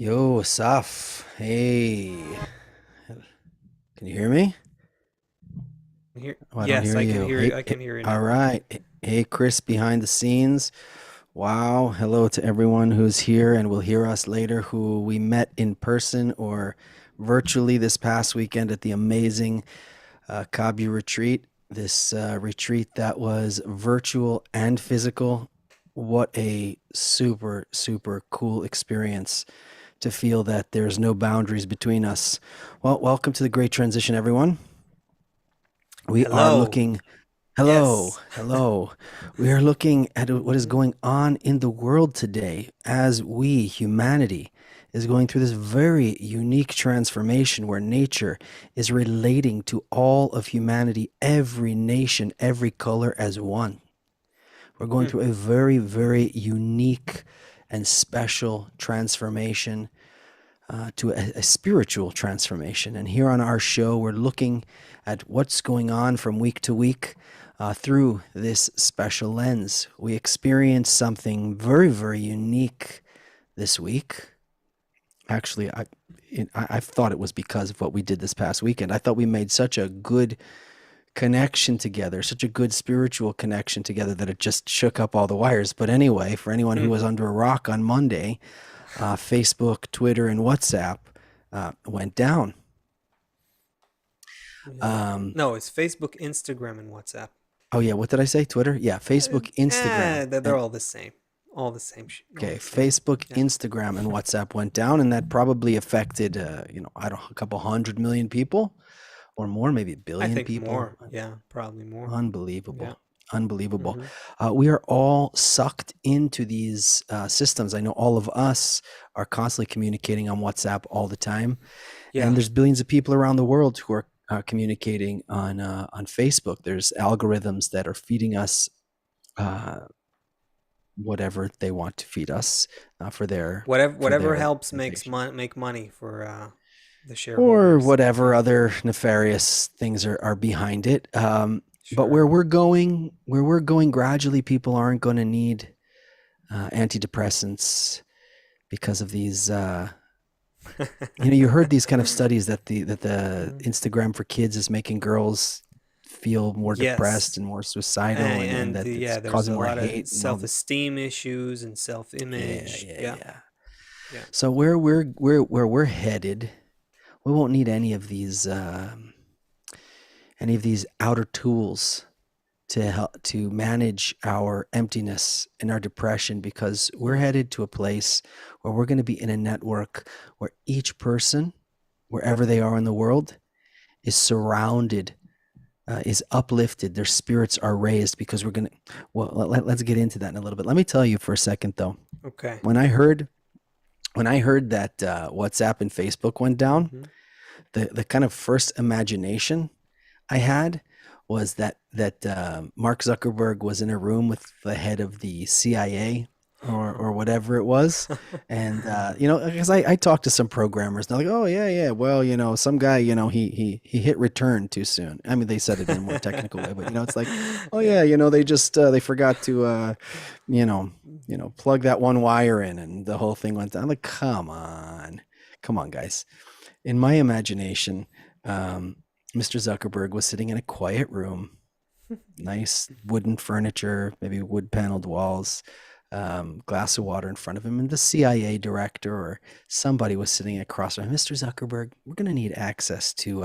Yo, Saf. Hey, can you hear me? Here, Oh, I don't yes, hear I can you. hear you. Hey, I hey, can hear you all now. right. Hey, Chris, behind the scenes. Wow. Hello to everyone who's here and will hear us later, who we met in person or virtually this past weekend at the amazing Kabi retreat. This retreat that was virtual and physical. What a super, super cool experience to feel that there's no boundaries between us. Well, welcome to the Great Transition, everyone. We are Hello. looking, hello, Yes. hello. We are looking at what is hmm going on in the world today as we, humanity, is going through this very unique transformation where nature is relating to all of humanity, every nation, every color as one. We're going Hmm. through a very, very unique and special transformation to a spiritual transformation. And here on our show, we're looking at what's going on from week to week through this special lens. We experienced something very, very unique this week. Actually, I thought it was because of what we did this past weekend. I thought we made such a good connection together, such a good spiritual connection together that it just shook up all the wires. But anyway, for anyone who was under a rock on Monday, Facebook, Twitter, and WhatsApp went down. Yeah. Um, No, it's Facebook, Instagram, and WhatsApp. oh yeah, what did I say? Twitter? Yeah, Facebook, Instagram, They're and all the same. All the same. All okay, the same. Facebook, Yeah. Instagram, and WhatsApp went down, and that probably affected, I don't know, a couple 100 million people or more, maybe a I billion think people. more. Yeah, probably more. Yeah. Unbelievable. Unbelievable. hmm We are all sucked into these systems. I know all of us are constantly communicating on WhatsApp all the time. And Yeah. there's billions of people around the world who are communicating on Facebook. There's algorithms that are feeding us uh, whatever they want to feed us for their Whatever helps makes organization, make money for the or shareholders. whatever Yeah. other nefarious things are behind it. But Sure. where we're going gradually, people aren't going to need antidepressants because of these. You heard these kind of studies that the Mhm. Instagram for kids is making girls feel more depressed Yes. and more suicidal, and And that it's yeah, there's causing a more lot of hate and all this. self-esteem issues and Yeah, self-image. yeah, Yeah, yeah. yeah, So where we're headed, we won't need any of these outer tools to help to manage our emptiness and our depression, because we're hmm headed to a place where we're going to be in a network where each person, wherever they are in the world, is surrounded, is uplifted. Their spirits are raised because we're going to. Well, let's get into that in a little bit. Let me tell you for a second though. Okay. When I heard when I heard that WhatsApp and Facebook went down, hmm the kind of first imagination I had was that Mark Zuckerberg was in a room with the head of the CIA or whatever it was, and because I talked to some programmers, and they're like, oh yeah, yeah, well, some guy, he hit return too soon. I mean, they said it in a more technical way, but it's like, oh Yeah. yeah, they just they forgot to you know plug that one wire in, and the whole thing went down. I'm like, come on, guys. In my imagination, um, Mr. Zuckerberg was sitting in a quiet room, nice wooden furniture, maybe wood paneled walls, glass of water in front of him, and the CIA director or somebody was sitting across from him. Mr. Zuckerberg, we're going to need access to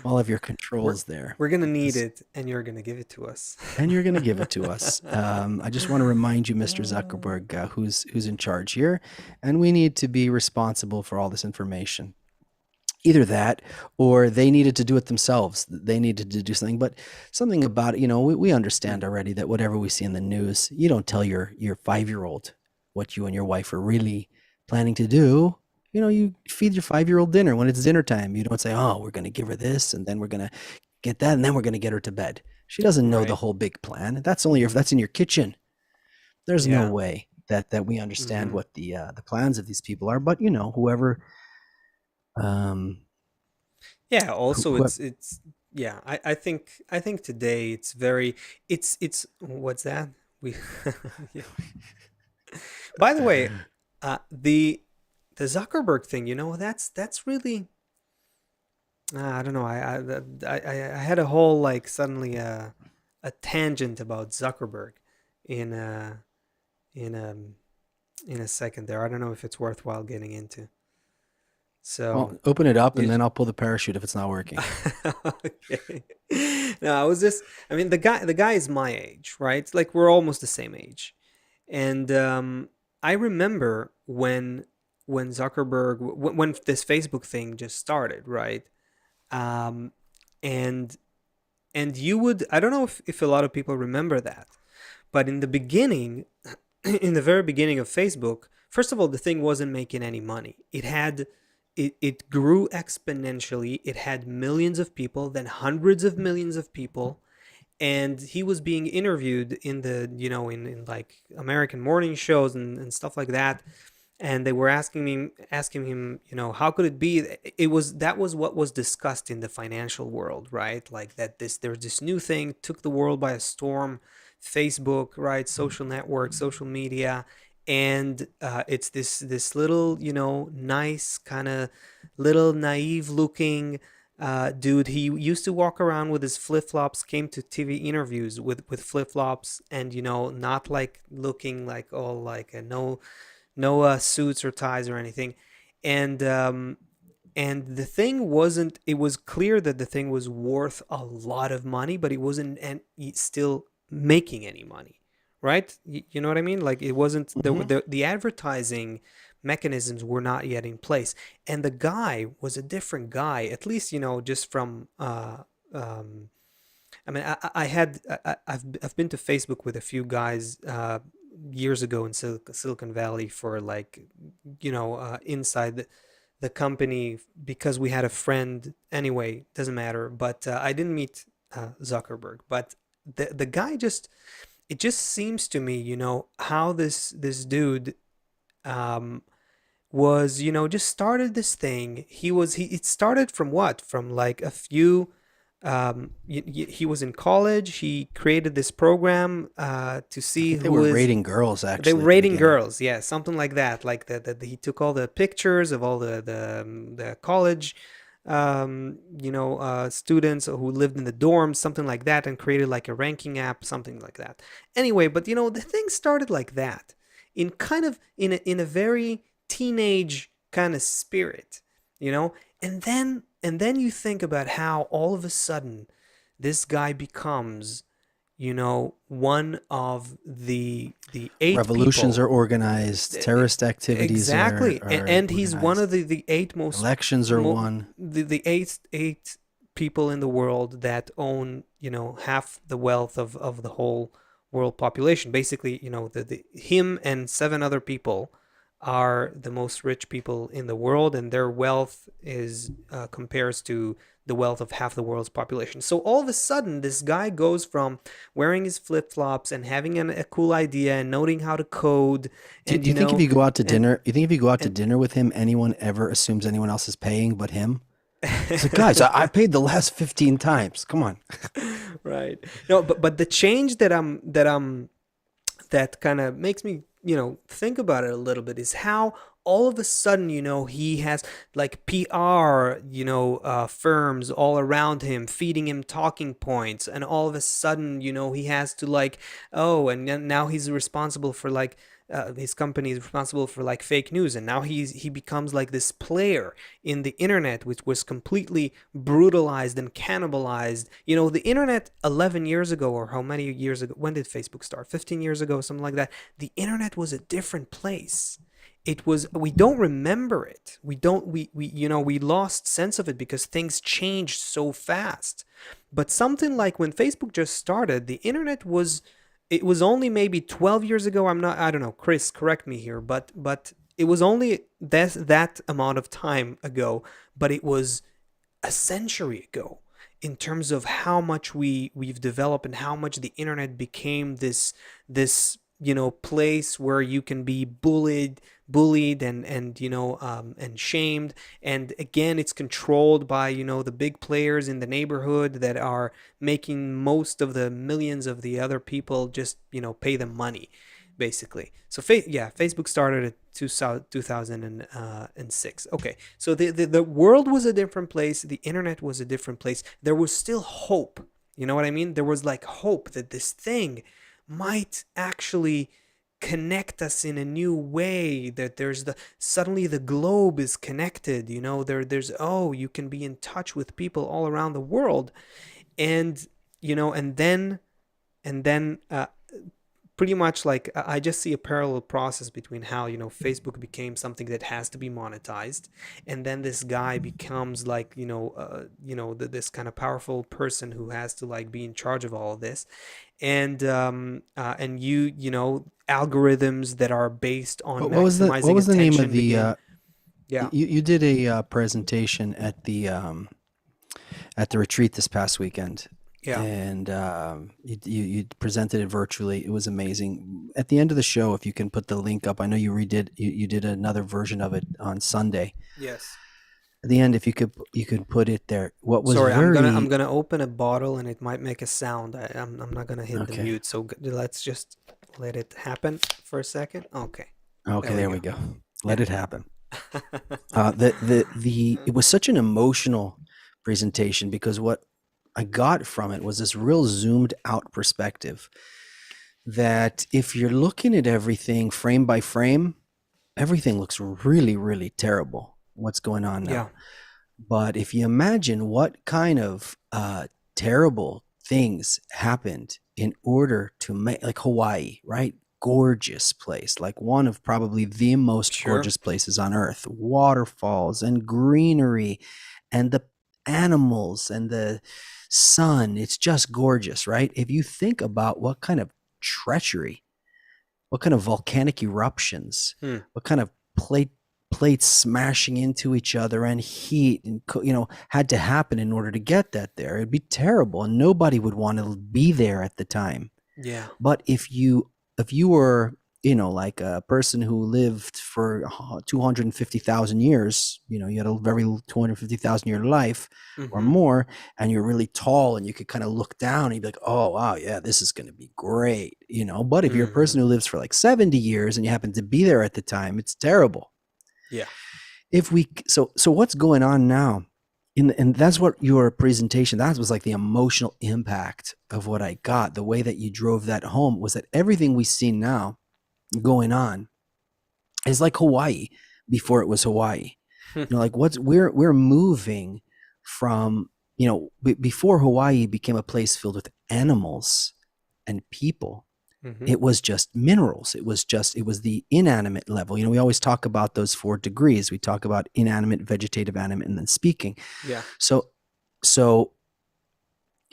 all of your We're controls there we're gonna need because. it, and you're gonna give it to us. And you're going to give it to us. I just want to remind you, Mr. Uh, Zuckerberg, who's in charge here, and we need to be responsible for all this information. Either that, or they needed to do it themselves. They needed to do something, but something about it, we understand already that whatever we see in the news, you don't tell your 5-year-old what you and your wife are really planning to do. You feed your 5-year-old dinner when it's dinner time. You don't say, oh, we're going to give her this, and then we're going to get that, and then we're going to get her to bed. She doesn't know the right. whole big plan. That's in your kitchen. There's no Yeah. way that we understand hmm what the plans of these people are. But whoever um, Yeah. Also, who it's yeah. I think today it's very it's what's that we. Yeah. By the way, the the Zuckerberg thing, that's really, I don't know. I had a whole, like, suddenly a tangent about Zuckerberg in in a in a second there. I don't know if it's worthwhile getting into. So Well, open it up and you then I'll pull the parachute if it's not working. okay. No, I was just, I mean, the guy is my age, right? Like, we're almost the same age. And I remember when Zuckerberg, when this Facebook thing just started, right? Um, and you would, I don't know if a lot of people remember that, but in the beginning, in the very beginning of Facebook, first of all, the thing wasn't making any money. It grew exponentially. It had millions of people, then hundreds of millions of people, and he was being interviewed in the, in like American morning shows and stuff like that. And they were asking him, how could it be? That was what was discussed in the financial world, right? Like, that there's this new thing took the world by a storm, Facebook, right? Social network, social media. And it's this little, nice kind of, little naive looking dude. He used to walk around with his flip-flops, came to TV interviews with flip-flops, and, not like looking like all like a no suits or ties or anything. And um and the thing wasn't, it was clear that the thing was worth a lot of money, but it wasn't, and still making any money, right? You know what I mean? Like, it wasn't, Hmm. the advertising mechanisms were not yet in place. And the guy was a different guy, at least, just from um I mean, I had I've been to Facebook with a few guys years ago in Silicon Valley for, like, inside the company, because we had a friend. Anyway, doesn't matter. But I didn't meet Zuckerberg. But the guy just, it just seems to me, how this dude um, was, just started this thing. It started from what? From like a few, he was in college. He created this program to I see think they who were is, rating girls they were actually at the rating beginning. girls, yeah, something like that. Like, he took all the pictures of all the college, students who lived in the dorms, something like that, and created like a ranking app, something like that. Anyway, but, the thing started like that, in kind of, in a very teenage kind of spirit, you know. And then you think about how all of a sudden this guy becomes, one of the eight Revolutions people. are organized, terrorist activities are, Exactly. are And he's one of organized, the eight most, elections are won. the eight people in the world that own, half the wealth of the whole world population. Basically, the him and seven other people are the most rich people in the world, and their wealth is, compares to the wealth of half the world's population. So all of a sudden, this guy goes from wearing his flip flops and having a cool idea and noting how to code, and, Do you think if you go out to and dinner, you think if you go out to and dinner with him, anyone ever assumes anyone else is paying but him? He's like, guys, I paid the last 15 times. Come on. right. No, but the change that kind of makes me, think about it a little bit, is how all of a sudden, he has like PR, firms all around him feeding him talking points, and all of a sudden, he has to, like, oh, and now he's responsible for, like, his company is responsible for, like, fake news, and now he becomes like this player in the internet, which was completely brutalized and cannibalized. The internet 11 years ago, or how many years ago, when did Facebook start? 15 years ago, something like that. The internet was a different place. It was, we don't remember it. We don't, we lost sense of it because things changed so fast. But something like when Facebook just started, the internet was, it was only maybe 12 years ago. I don't know, Chris, correct me here, but it was only that amount of time ago, but it was a century ago, in terms of how much we've developed, and how much the internet became this place where you can be bullied and and shamed. And again, it's controlled by, the big players in the neighborhood that are making most of the millions of the other people just, pay them money, basically. So Facebook started at 2006. Okay, so the world was a different place, the internet was a different place. There was still hope. You know what I mean? There was like hope that this thing might actually connect us in a new way, that there's the suddenly the globe is connected, there's, oh, you can be in touch with people all around the world. And and then pretty much like I just see a parallel process between how Facebook became something that has to be monetized, and then this guy becomes like this kind of powerful person who has to like be in charge of all of this, and algorithms that are based on What maximizing was the name of attention the begin. Yeah. you did a presentation at the retreat this past weekend, Yeah. and you presented it virtually. It was amazing. At the end of the show, if you can put the link up, I know you did another version of it on Sunday. Yes. At the end, if you could put it there. What was Sorry, I'm very gonna open a bottle and it might make a sound. I'm not gonna hit the okay. mute, so let's just let it happen for a second. Okay, there Okay, we there go. we go. Let Yeah. it happen. It was such an emotional presentation because what I got from it was this real zoomed out perspective that if you're looking at everything frame by frame, everything looks really, really terrible. What's going on Yeah. now? But if you imagine what kind of terrible things happened in order to make, like Hawaii, right? Gorgeous place, like one of probably the most Sure. gorgeous places on earth. Waterfalls and greenery and the animals and the sun. It's just gorgeous, right? If you think about what kind of treachery, what kind of volcanic eruptions, Hmm. what kind of plates smashing into each other and heat and had to happen in order to get that there. It'd be terrible and nobody would want to be there at the time. Yeah. But if you were like a person who lived for 250,000 years, you had a very 250,000 year life or Mm-hmm. more, and you're really tall and you could kind of look down and you'd be like, oh wow, yeah, this is going to be great. But if you're a Mm-hmm. person who lives for like 70 years and you happen to be there at the time, it's terrible. Yeah. If we so what's going on now, and that's what your presentation, that was like the emotional impact of what I got. The way that you drove that home was that everything we see now going on is like Hawaii before it was Hawaii. Like we're moving from, before Hawaii became a place filled with animals and people, Mm-hmm. it was just minerals. It was the inanimate level. We always talk about those 4 degrees. We talk about inanimate, vegetative, animate, and then speaking. Yeah. So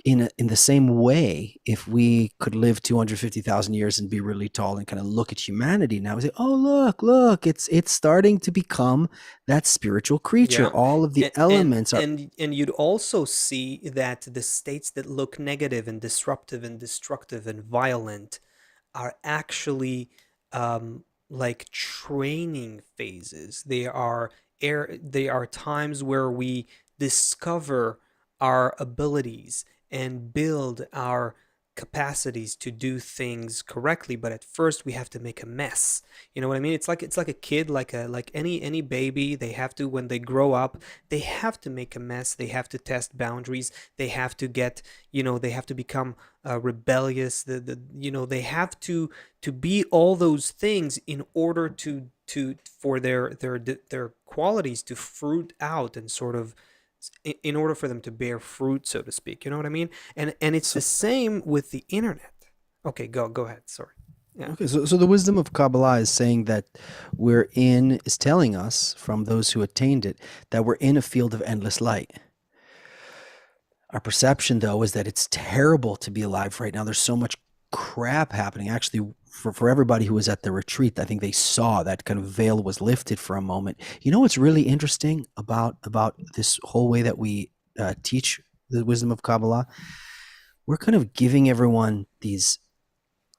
in the same way, if we could live 250,000 years and be really tall and kind of look at humanity now, we say, oh, look, it's starting to become that spiritual creature. Yeah. All of the And and elements are, and and you'd also see that the states that look negative and disruptive and destructive and violent are actually like training phases. They are times where we discover our abilities and build our capacities to do things correctly, but at first we have to make a mess. You know what I mean? It's like a kid, like any baby. They have to, when they grow up, they have to make a mess. They have to test boundaries. They have to get, they have to become rebellious. They have to be all those things in order to for their qualities to fruit out and sort of in order for them to bear fruit, so to speak. You know what I mean? And it's the so same with the internet. Okay, go ahead. Sorry. Yeah. okay. So the wisdom of Kabbalah is saying that is telling us from those who attained it that we're in a field of endless light. Our perception, though, is that it's terrible to be alive right now. There's so much crap happening. Actually, for everybody who was at the retreat, I think they saw that kind of veil was lifted for a moment. What's really interesting about this whole way that we teach the wisdom of Kabbalah? We're kind of giving everyone these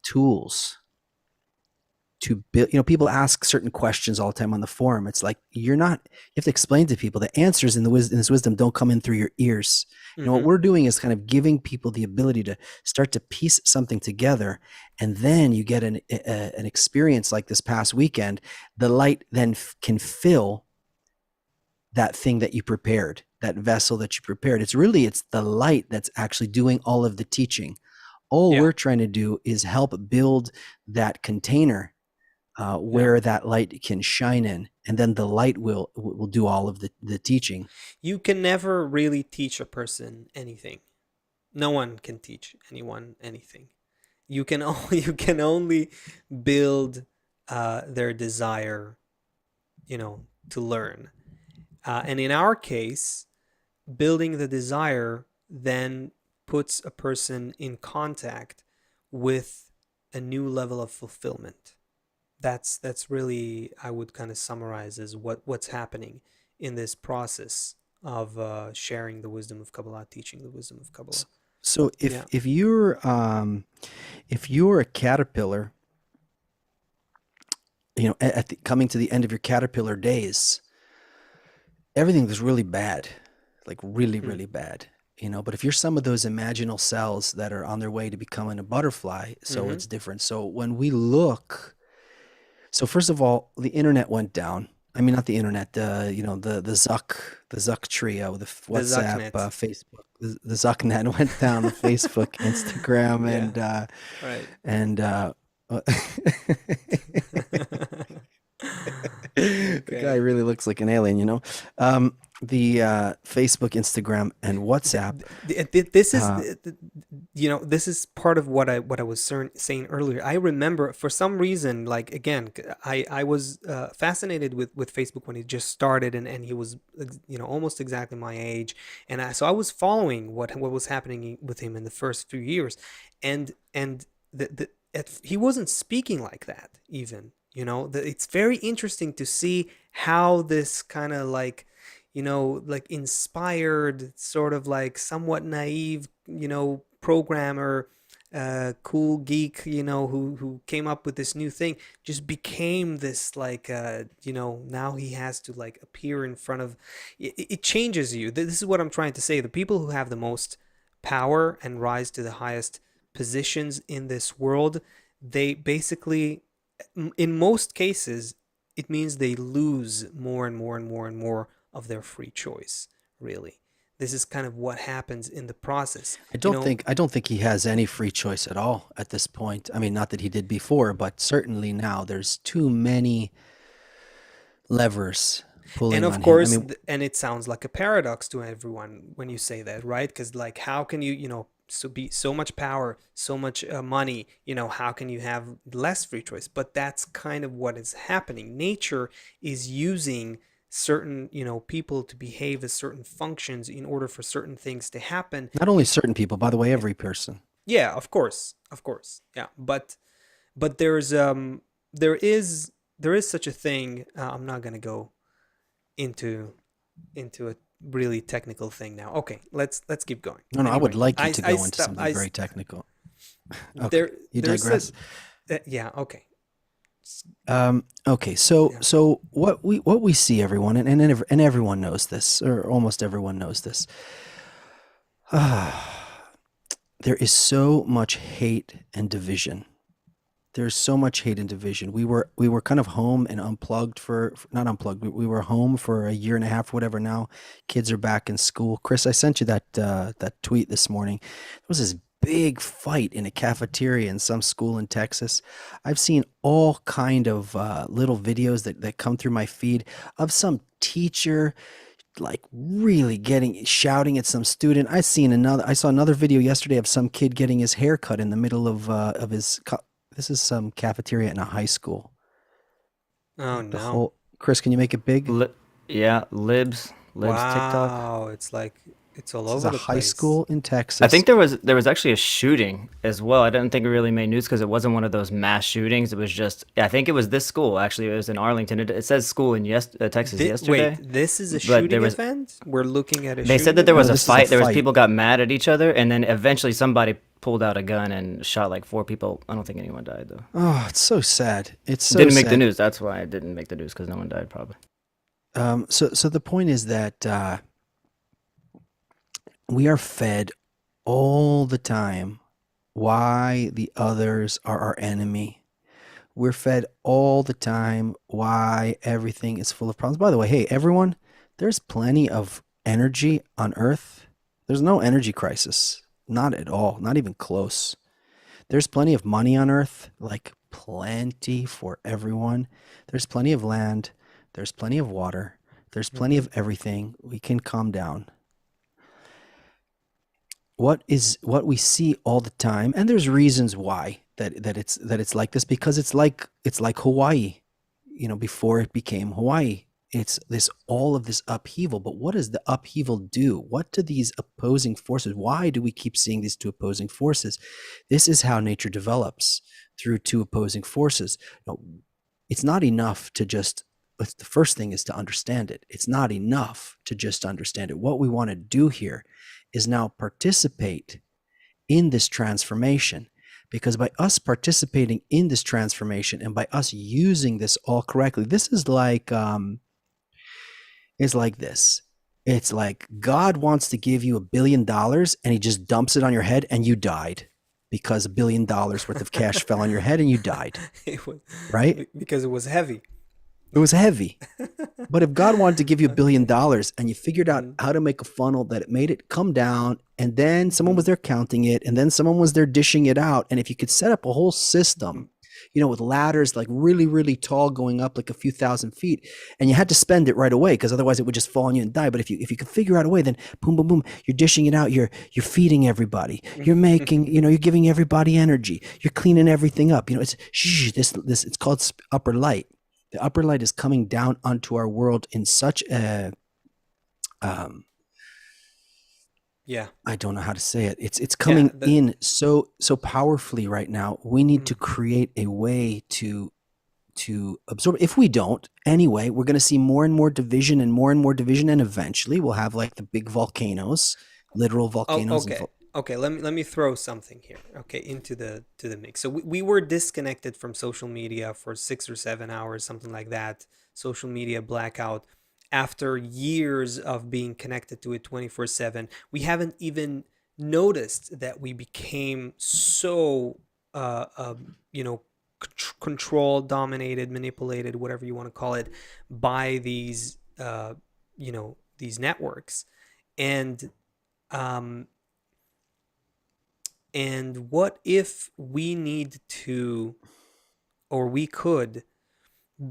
tools to build. People ask certain questions all the time on the forum. It's like, you're not, you have to explain to people the answers in this wisdom don't come in through your ears. What Mm-hmm. we're doing is kind of giving people the ability to start to piece something together, and then you get an experience like this past weekend. The light then can fill that thing that you prepared, that vessel that you prepared. It's the light that's actually doing all of the teaching. All Yeah. we're trying to do is help build that container Yeah. where that light can shine in, and then the light will do all of the teaching. You can never really teach a person anything. No one can teach anyone anything. You can only you can only build their desire, to learn. And in our case, building the desire then puts a person in contact with a new level of fulfillment. That's really, I would kind of summarize as what's happening in this process of sharing the wisdom of Kabbalah, teaching the wisdom of Kabbalah. So if Yeah. you're a caterpillar, coming to the end of your caterpillar days, everything was really bad, like really, Hmm. really bad. But if you're some of those imaginal cells that are on their way to becoming a butterfly, so Mm-hmm. it's different. So when we look, so first of all, the internet went down. I mean, not the internet, the Zuck trio, the The WhatsApp, Zucknet. Facebook, the Zucknet went down, the Facebook, Instagram, Yeah. Right. and the guy Okay. really looks like an alien. The Facebook, Instagram, and WhatsApp. This is Uh, this is part of what I was saying earlier. I remember for some reason, like again, I was fascinated with Facebook when it just started, and he was almost exactly my age, and so I was following what was happening with him in the first few years, and he wasn't speaking like that even. It's very interesting to see how this kind of like like inspired, sort of like somewhat naive, programmer, cool geek, who came up with this new thing, just became this like, now he has to like appear in front of. It changes you. This is what I'm trying to say. The people who have the most power and rise to the highest positions in this world, they basically, in most cases, it means they lose more and more and more and more of their free choice, really. This is kind of what happens in the process. I don't think he has any free choice at all at this point. I mean, not that he did before, but certainly now there's too many levers And pulling of on him. I course, mean, and it sounds like a paradox to everyone when you say that, right? Because like, how can you, be so much power, so much money, how can you have less free choice? But that's kind of what is happening. Nature is using certain, people to behave as certain functions in order for certain things to happen. not only certain people, by the way, every person. Yeah, of course, yeah. But there is such a thing. I'm not gonna go into a really technical thing now. Okay, let's keep going. No, no, I would Anyway, like you I to I go into stop. something very technical. Okay, There you there's a digress. yeah. Okay. Okay, so Yeah. so what we see, everyone, and everyone knows this, or almost everyone knows this. There is so much hate and division. There's so much hate and division. We were kind of home and unplugged not unplugged. We were home for a year and a half, whatever. Now kids are back in school. Chris, I sent you that tweet this morning. There was this big fight in a cafeteria in some school in Texas. I've seen all kind of little videos that come through my feed of some teacher like really getting shouting at some student. I saw another video yesterday of some kid getting his hair cut in the middle of this is some cafeteria in a high school. Oh The no. whole Chris, can you make it big? Li- yeah, libs TikTok. Wow. It's like It's all This is over a the high place. school in I Texas. think there was actually a shooting as well. I didn't think it really made news because it wasn't one of those mass shootings. It was just, I think it was this school actually. It was in Arlington. It says school in Texas Wait, yesterday, this is a but there shooting was. event? We're looking at a They said shooting that there was No, a event? this is a fight. There was fight. people got mad at each other, and then eventually somebody pulled out a gun and shot like four people. I don't think anyone died though. Oh, it's so sad. It's so Didn't make the sad. news. That's why it didn't make the news because no one died probably. So the point is that we are fed all the time why the others are our enemy. We're fed all the time why everything is full of problems. By the way, hey, everyone, there's plenty of energy on Earth. There's no energy crisis. Not at all. Not even close. There's plenty of money on Earth, like plenty for everyone. There's plenty of land. There's plenty of water. There's plenty Hmm. of everything. We can calm down. What we see all the time, and there's reasons why that it's like this, because it's like Hawaii, before it became Hawaii. It's this all of this upheaval. But what does the upheaval do? What do these opposing forces, why do we keep seeing these two opposing forces? This is how nature develops, through two opposing forces. It's not enough to just, the first thing is to understand it. It's not enough to just understand it. What we want to do here is now participate in this transformation, because by us participating in this transformation and by us using this all correctly, this is like it's like this. It's like God wants to give you $1 billion and he just dumps it on your head and you died, because $1 billion worth of cash fell on your head and you died, It was right? because it was heavy. It was heavy. But if God wanted to give you $1 billion and you figured out Mhm, how to make a funnel that it made it come down, and then someone was mhm, there counting it, and then someone was there dishing it out, and if you could set up a whole system, with ladders like really, really tall going up like a few thousand feet, and you had to spend it right away because otherwise it would just fall on you and die. But if you could figure out a way, then boom, boom, boom, you're dishing it out, you're feeding everybody, you're making, mhm. you're giving everybody energy, you're cleaning everything up. It's this it's called upper light. The upper light is coming down onto our world in such a um, Yeah, I don't know how to say it. It's yeah. coming in so powerfully right now. We need to Mm. create a way to absorb. If we don't, anyway, we're going to see more and more division and more and more division, and eventually we'll have like the big volcanoes, literal Oh, volcanoes, and okay. Okay, let me throw something here, okay, into the mix. So we were disconnected from social media for 6 or 7 hours, something like that. Social media blackout. After years of being connected to it 24/7, we haven't even noticed that we became so uh, uh you know controlled, dominated, manipulated, whatever you want to call it, by these networks. And um And what if we need to, or we could,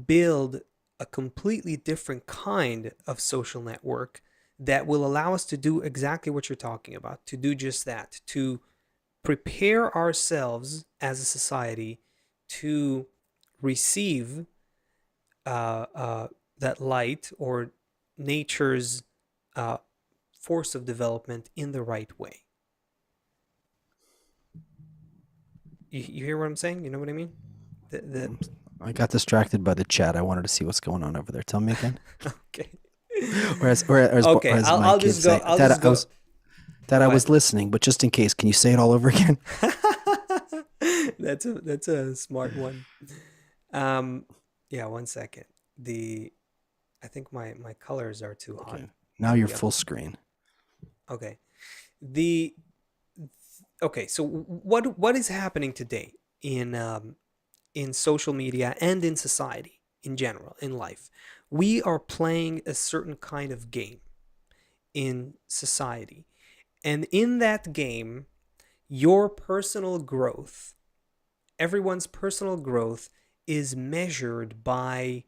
build a completely different kind of social network that will allow us to do exactly what you're talking about, to do just that, to prepare ourselves as a society to receive uh, uh, that light or nature's uh, force of development in the right way. You hear what I'm saying? You know what I mean? The I got distracted by the chat. I wanted to see what's going on over there. Tell me again. Okay. Or Okay, as I'll, my I'll kids just go. say, I'll Dad, just I go. was Dad, I Go ahead. was listening, but just in case, can you say it all over again? That's a smart one. Um, yeah, 1 second. I think my colors are too hot. Okay. Now There we you're go. full screen. Okay. The okay. So what is happening today in social media and in society in general in life? We are playing a certain kind of game in society, and in that game, your personal growth, everyone's personal growth, is measured by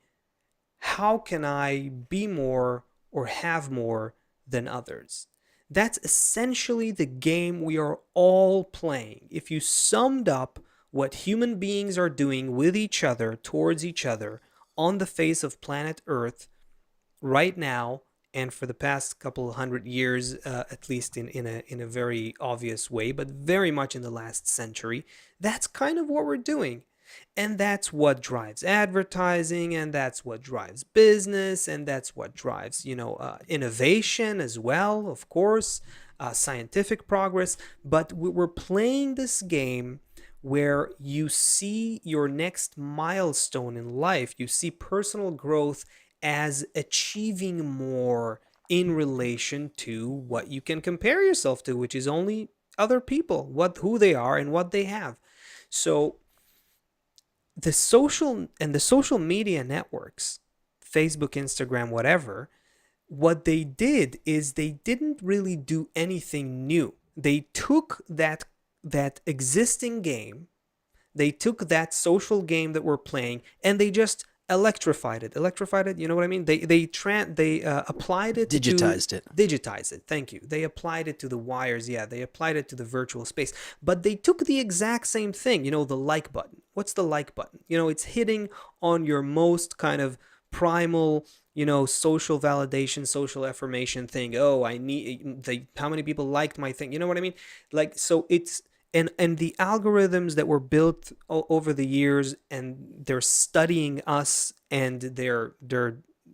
how can I be more or have more than others. That's essentially the game we are all playing. If you summed up what human beings are doing with each other, towards each other, on the face of planet Earth right now, and for the past couple of 100 years, at least in a very obvious way, but very much in the last century, that's kind of what we're doing. And that's what drives advertising, and that's what drives business, and that's what drives, innovation as well, of course, scientific progress. But we're playing this game where you see your next milestone in life, you see personal growth as achieving more in relation to what you can compare yourself to, which is only other people, who they are and what they have. So the social media networks, Facebook, Instagram, whatever, what they did is they didn't really do anything new. They took that existing game, they took that social game that we're playing, and they just electrified it. Electrified it, you know what I mean? They applied it to Digitized it. digitize it. Thank you. They applied it to the wires. Yeah, they applied it to the virtual space. But they took the exact same thing. The like button. What's the like button? It's hitting on your most kind of primal, social validation, social affirmation thing. Oh, I need how many people liked my thing. You know what I mean? Like, so it's and the algorithms that were built over the years, and they're studying us, and they're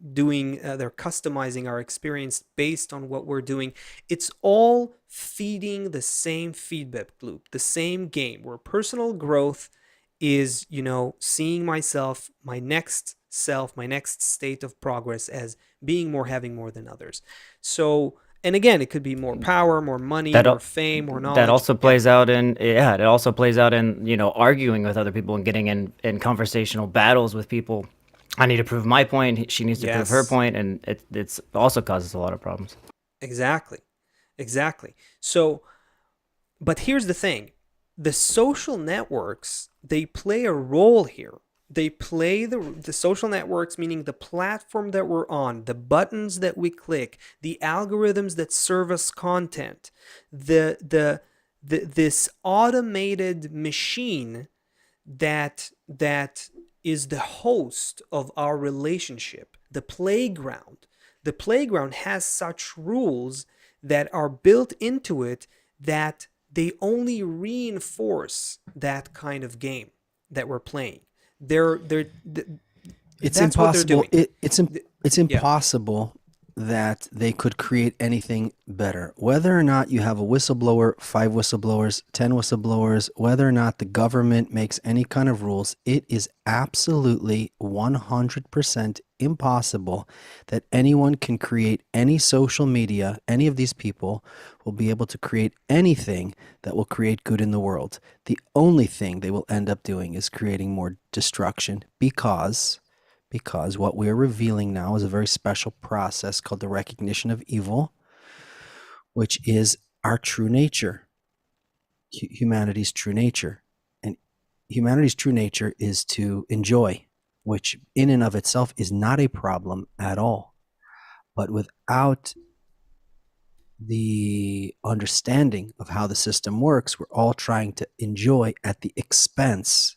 customizing our experience based on what we're doing. It's all feeding the same feedback loop, the same game, where personal growth is, seeing myself, my next self, my next state of progress, as being more, having more than others. So, and again, it could be more power, more money, That more al- fame, more that knowledge. also Yeah. plays out in, yeah, it also plays out in, arguing with other people and getting in conversational battles with people. I need to prove my point, she needs to prove her Yes. point, and it's also causes a lot of problems. Exactly. Exactly. So, but here's the thing, the social networks, they play a role here. They play the social networks, meaning the platform that we're on, the buttons that we click, the algorithms that serve us content, this automated machine that is the host of our relationship, the playground. The playground has such rules that are built into it, that they only reinforce that kind of game that we're playing. They're It's That's what they're impossible. doing. It's Yeah. impossible that they could create anything better. Whether or not you have a whistleblower, 5 whistleblowers, 10 whistleblowers, whether or not the government makes any kind of rules, it is absolutely 100% impossible that anyone can create any social media. Any of these people will be able to create anything that will create good in the world. The only thing they will end up doing is creating more destruction, because what we're revealing now is a very special process called the recognition of evil, which is our true nature, humanity's true nature. And humanity's true nature is to enjoy, which in and of itself is not a problem at all. But without the understanding of how the system works, we're all trying to enjoy at the expense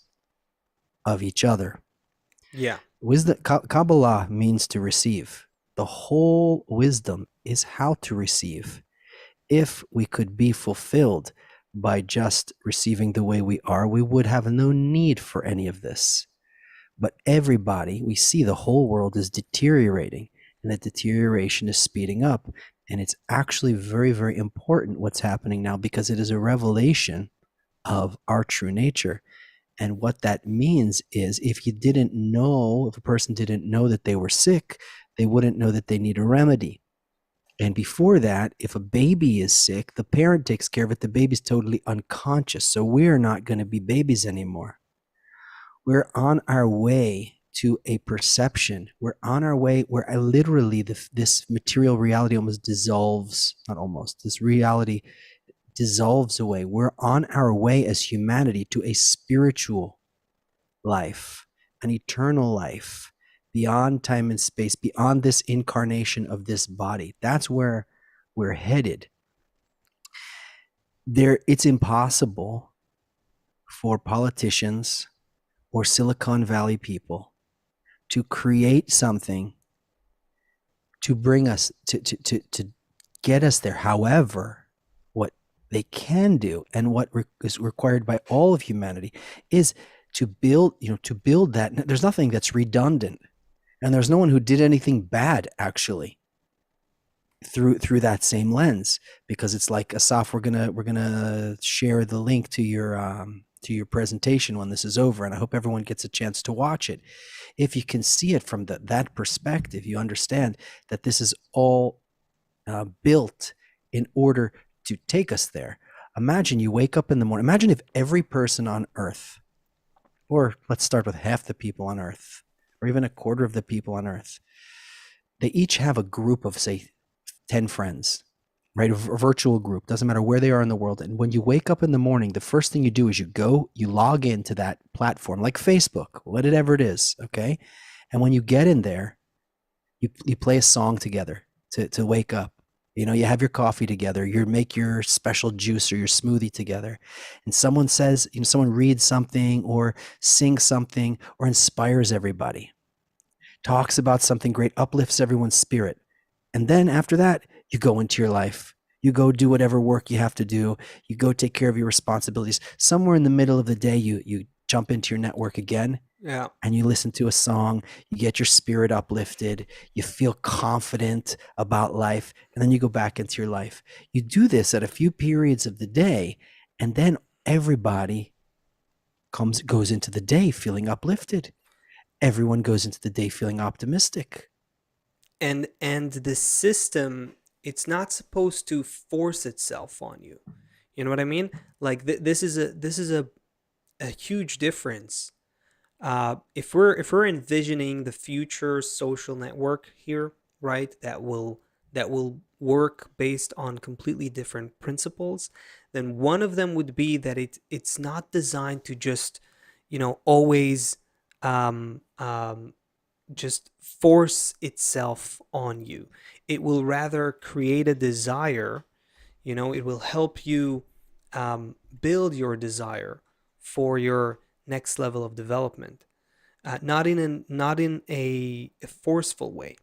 of each other. Yeah. Wisdom, Kabbalah means to receive. The whole wisdom is how to receive. If we could be fulfilled by just receiving the way we are, we would have no need for any of this. But everybody, we see the whole world is deteriorating, and that deterioration is speeding up. And it's actually very, very important what's happening now, because it is a revelation of our true nature. And what that means is, if a person didn't know that they were sick, they wouldn't know that they need a remedy. And before that, if a baby is sick, the parent takes care of it. The baby's totally unconscious. So we're not going to be babies anymore. We're on our way to a perception. We're on our way where literally this material reality almost dissolves, not almost, this reality dissolves away. We're on our way as humanity to a spiritual life, an eternal life, beyond time and space, beyond this incarnation of this body. That's where we're headed. It's impossible for politicians or Silicon Valley people to create something to bring us to get us there. However, what they can do and what is required by all of humanity is to build, to build that. There's nothing that's redundant, and there's no one who did anything bad actually through that same lens, because it's like, Asaf, we're gonna share the link to your presentation when this is over, and I hope everyone gets a chance to watch it. If you can see it from that perspective, you understand that this is all built in order to take us there. Imagine you wake up in the morning. Imagine if every person on earth, or let's start with half the people on earth, or even a quarter of the people on earth, they each have a group of, say, 10 friends, right? A virtual group, doesn't matter where they are in the world. And when you wake up in the morning, the first thing you do is you log into that platform, like Facebook, whatever it is, okay? And when you get in there, you play a song together to wake up. You have your coffee together, you make your special juice or your smoothie together, and someone says, someone reads something or sings something or inspires everybody, talks about something great, uplifts everyone's spirit. And then after that, you go into your life. You go do whatever work you have to do. You go take care of your responsibilities. Somewhere in the middle of the day, you jump into your network again, Yeah. and you listen to a song. You get your spirit uplifted. You feel confident about life. And then you go back into your life. You do this at a few periods of the day. And then everybody goes into the day feeling uplifted. Everyone goes into the day feeling optimistic. And the system, it's not supposed to force itself on you. You know what I mean? Like this is a huge difference. If we're envisioning the future social network here, right, that will work based on completely different principles, then one of them would be that it's not designed to just, always um, um, just force itself on you. It will rather create a desire. It will help you build your desire for your next level of development, not in a forceful way.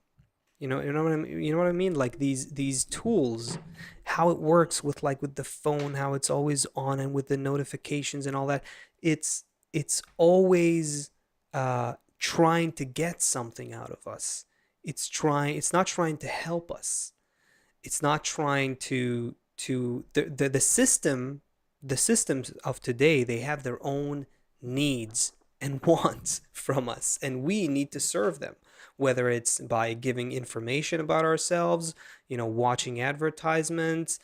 You know what I mean? Like these tools, how it works with the phone, how it's always on, and with the notifications and all that. It's always trying to get something out of us. It's not trying to help us. It's not trying to the systems of today, they have their own needs and wants from us, and we need to serve them, whether it's by giving information about ourselves, watching advertisements,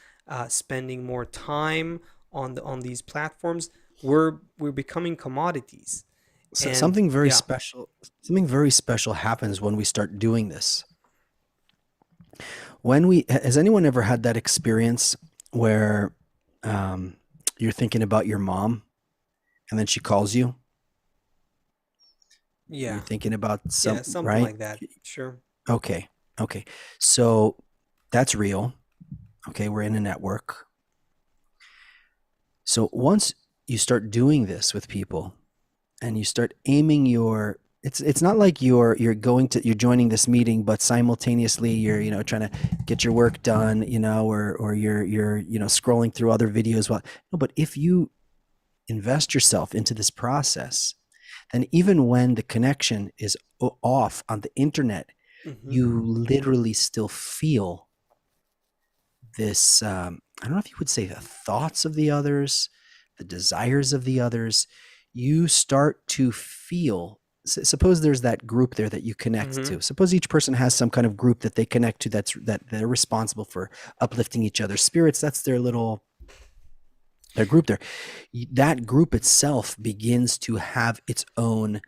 spending more time on these platforms. We're becoming commodities. So And yeah. something very special happens when we start doing this. Has anyone ever had that experience where um, you're thinking about your mom, and then she calls you? You're Yeah. thinking about Yeah, some, something right? like that. Sure. Okay. Okay. So that's real. Okay. We're in a network. So once you start doing this with people, and you start aiming it's not like you're joining this meeting, but simultaneously you're, trying to get your work done, or you're scrolling through other videos. Well, no, but if you invest yourself into this process, then even when the connection is off on the internet, Hmm. you literally still feel this, I don't know if you would say the thoughts of the others, the desires of the others. You start to feel, suppose there's that group there that you connect Hmm. to. Suppose each person has some kind of group that they connect to, that they're responsible for uplifting each other's spirits. That's their group there. That group itself begins to have its own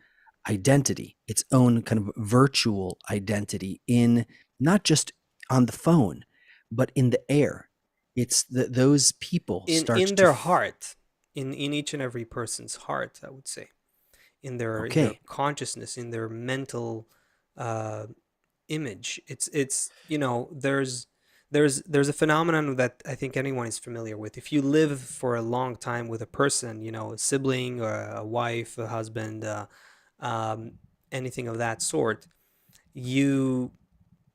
identity, its own kind of virtual identity, in not just on the phone, but in the air. It's those people starts In to their heart, in each and every person's heart, I would say, in their okay. consciousness, in their mental uh, image. There's a phenomenon that I think anyone is familiar with. If you live for a long time with a person, a sibling or a wife, a husband, um, anything of that sort, you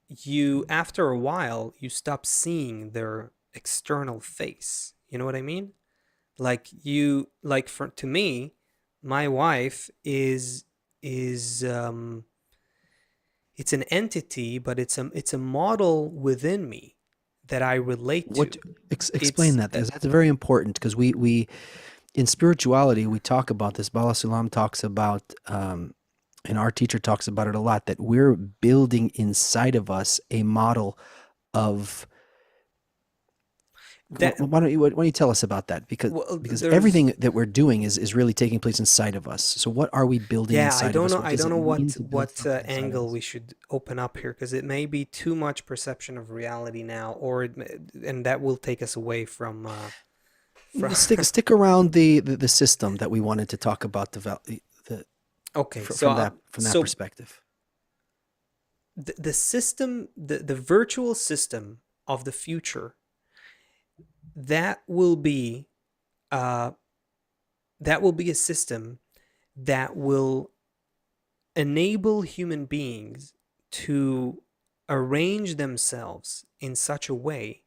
you, after a while, you stop seeing their external face. You know what I mean? Like for to me, my wife is it's an entity, but it's a model within me that I relate What to. explain It's that, because that's very important, because we in spirituality we talk about this. Bala Sulam talks about and our teacher talks about it a lot, that we're building inside of us a model of that. why don't you tell us about that, Well, because there's everything that we're doing is really taking place inside of us. So what are we building Yeah, inside of us? What I does don't it know mean what to build something inside of angle us? we should open up here, because it may be too much perception of reality now, or and that will take us away from. Stick around the system that we wanted to talk about, the Okay, from that perspective. the system, the virtual system of the future, that will be uh that will be a system that will enable human beings to arrange themselves in such a way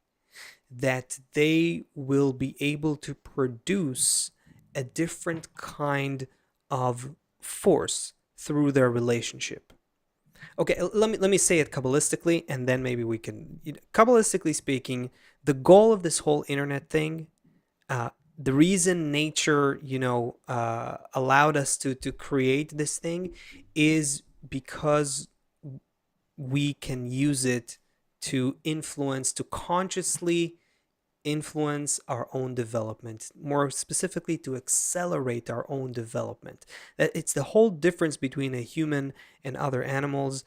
that they will be able to produce a different kind of force through their relationship. Okay, let me say it kabbalistically, and then maybe we can. Kabbalistically speaking, the goal of this whole internet thing, uh, the reason nature, allowed us to create this thing, is because we can use it to influence, to consciously influence our own development, more specifically to accelerate our own development. That it's the whole difference between a human and other animals,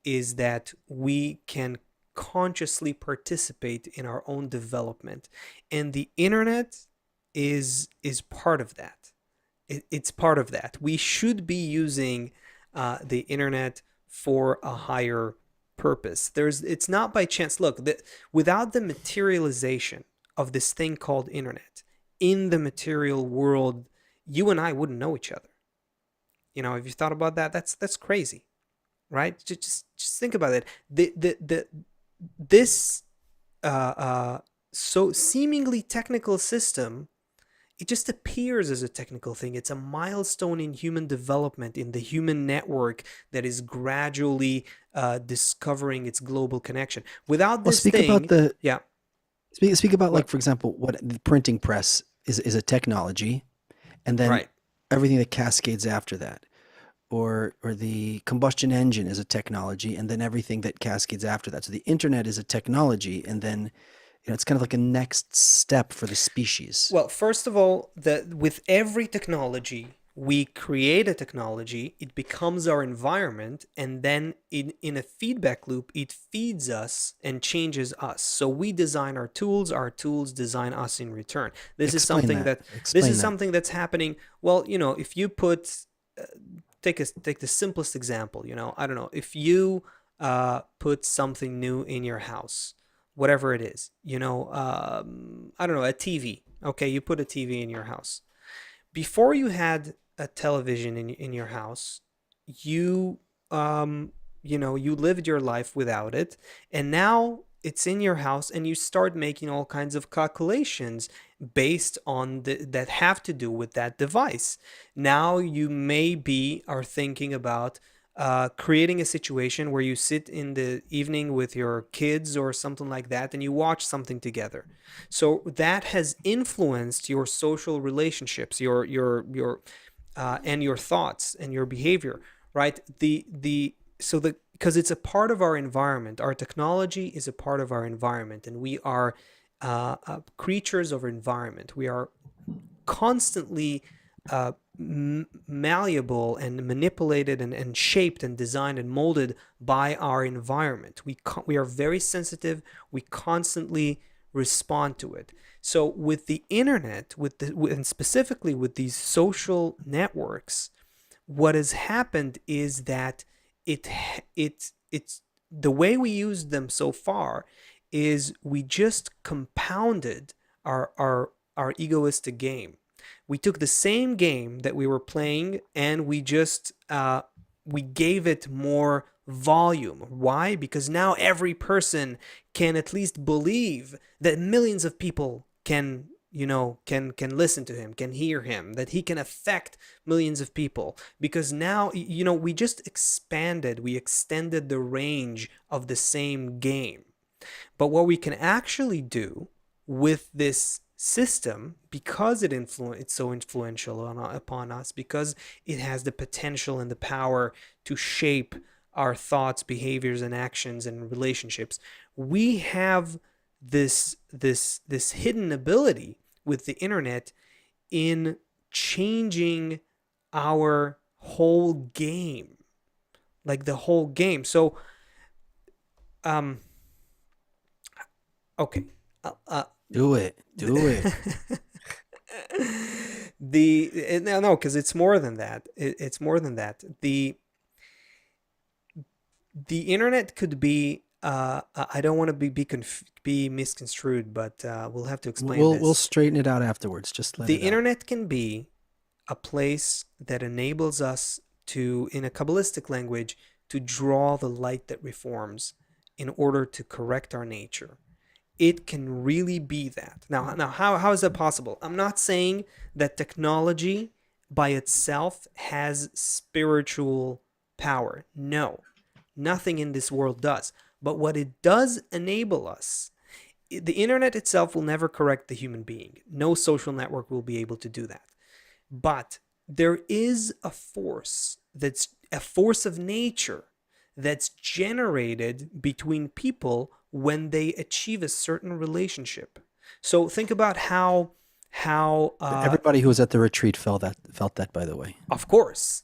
is that we can consciously participate in our own development, and the internet is part of that. It's part of that. We should be using the internet for a higher purpose. It's not by chance. Look, without the materialization of this thing called internet in the material world, you and I wouldn't know each other. Have you thought about that? That's crazy, right? Just think about it. This so seemingly technical system, it just appears as a technical thing. It's a milestone in human development, in the human network that is gradually discovering its global connection. Without Well, this thing, yeah, speak about, like, what? for example, what the printing press is a technology, and then Right. everything that cascades after that, or the combustion engine is a technology, and then everything that cascades after that. So the internet is a technology, and then it's kind of like a next step for the species. Well, first of all, with every technology, we create a technology, it becomes our environment, and then in a feedback loop, it feeds us and changes us. So we design our tools design us in return. This is Explain something that. that this Explain is that. something that's happening. Well, if you put take the simplest example, I don't know, if you put something new in your house, whatever it is, I don't know, a TV. Okay, you put a TV in your house. Before you had a television in your house, you you lived your life without it, and now it's in your house, and you start making all kinds of calculations based on that have to do with that device. Now you maybe are thinking about creating a situation where you sit in the evening with your kids or something like that, and you watch something together. So that has influenced your social relationships, your and your thoughts and your behavior, right? The so the because it's a part of our environment. Our technology is a part of our environment, and we are creatures of environment. We are constantly malleable and manipulated and shaped and designed and molded by our environment. We are very sensitive. We constantly respond to it. So with the internet, and specifically with these social networks, what has happened is that it's the way we use them so far is we just compounded our egoistic game. We took the same game that we were playing, and we gave it more volume. Why? Because now every person can at least believe that millions of people can, can listen to him, can hear him, that he can affect millions of people. Because now, we just we extended the range of the same game. But what we can actually do with this system, because it's so influential upon us, because it has the potential and the power to shape our thoughts, behaviors, and actions and relationships, we have this hidden ability with the internet in changing our whole game, like the whole game. So, okay. Do it. No, because it's more than that. It's more than that. The internet could be. I don't want to be misconstrued, but we'll have to explain We'll this. straighten it out afterwards. Just let The it out. internet can be a place that enables us to, in a Kabbalistic language, to draw the light that reforms in order to correct our nature. It can really be that. Now, how is that possible? I'm not saying that technology by itself has spiritual power. No, nothing in this world does. But what it does enable us, the internet itself will never correct the human being. No social network will be able to do that. But there is a force that's a force of nature that's generated between people when they achieve a certain relationship. So think about how Everybody who was at the retreat felt that, by the way. of course,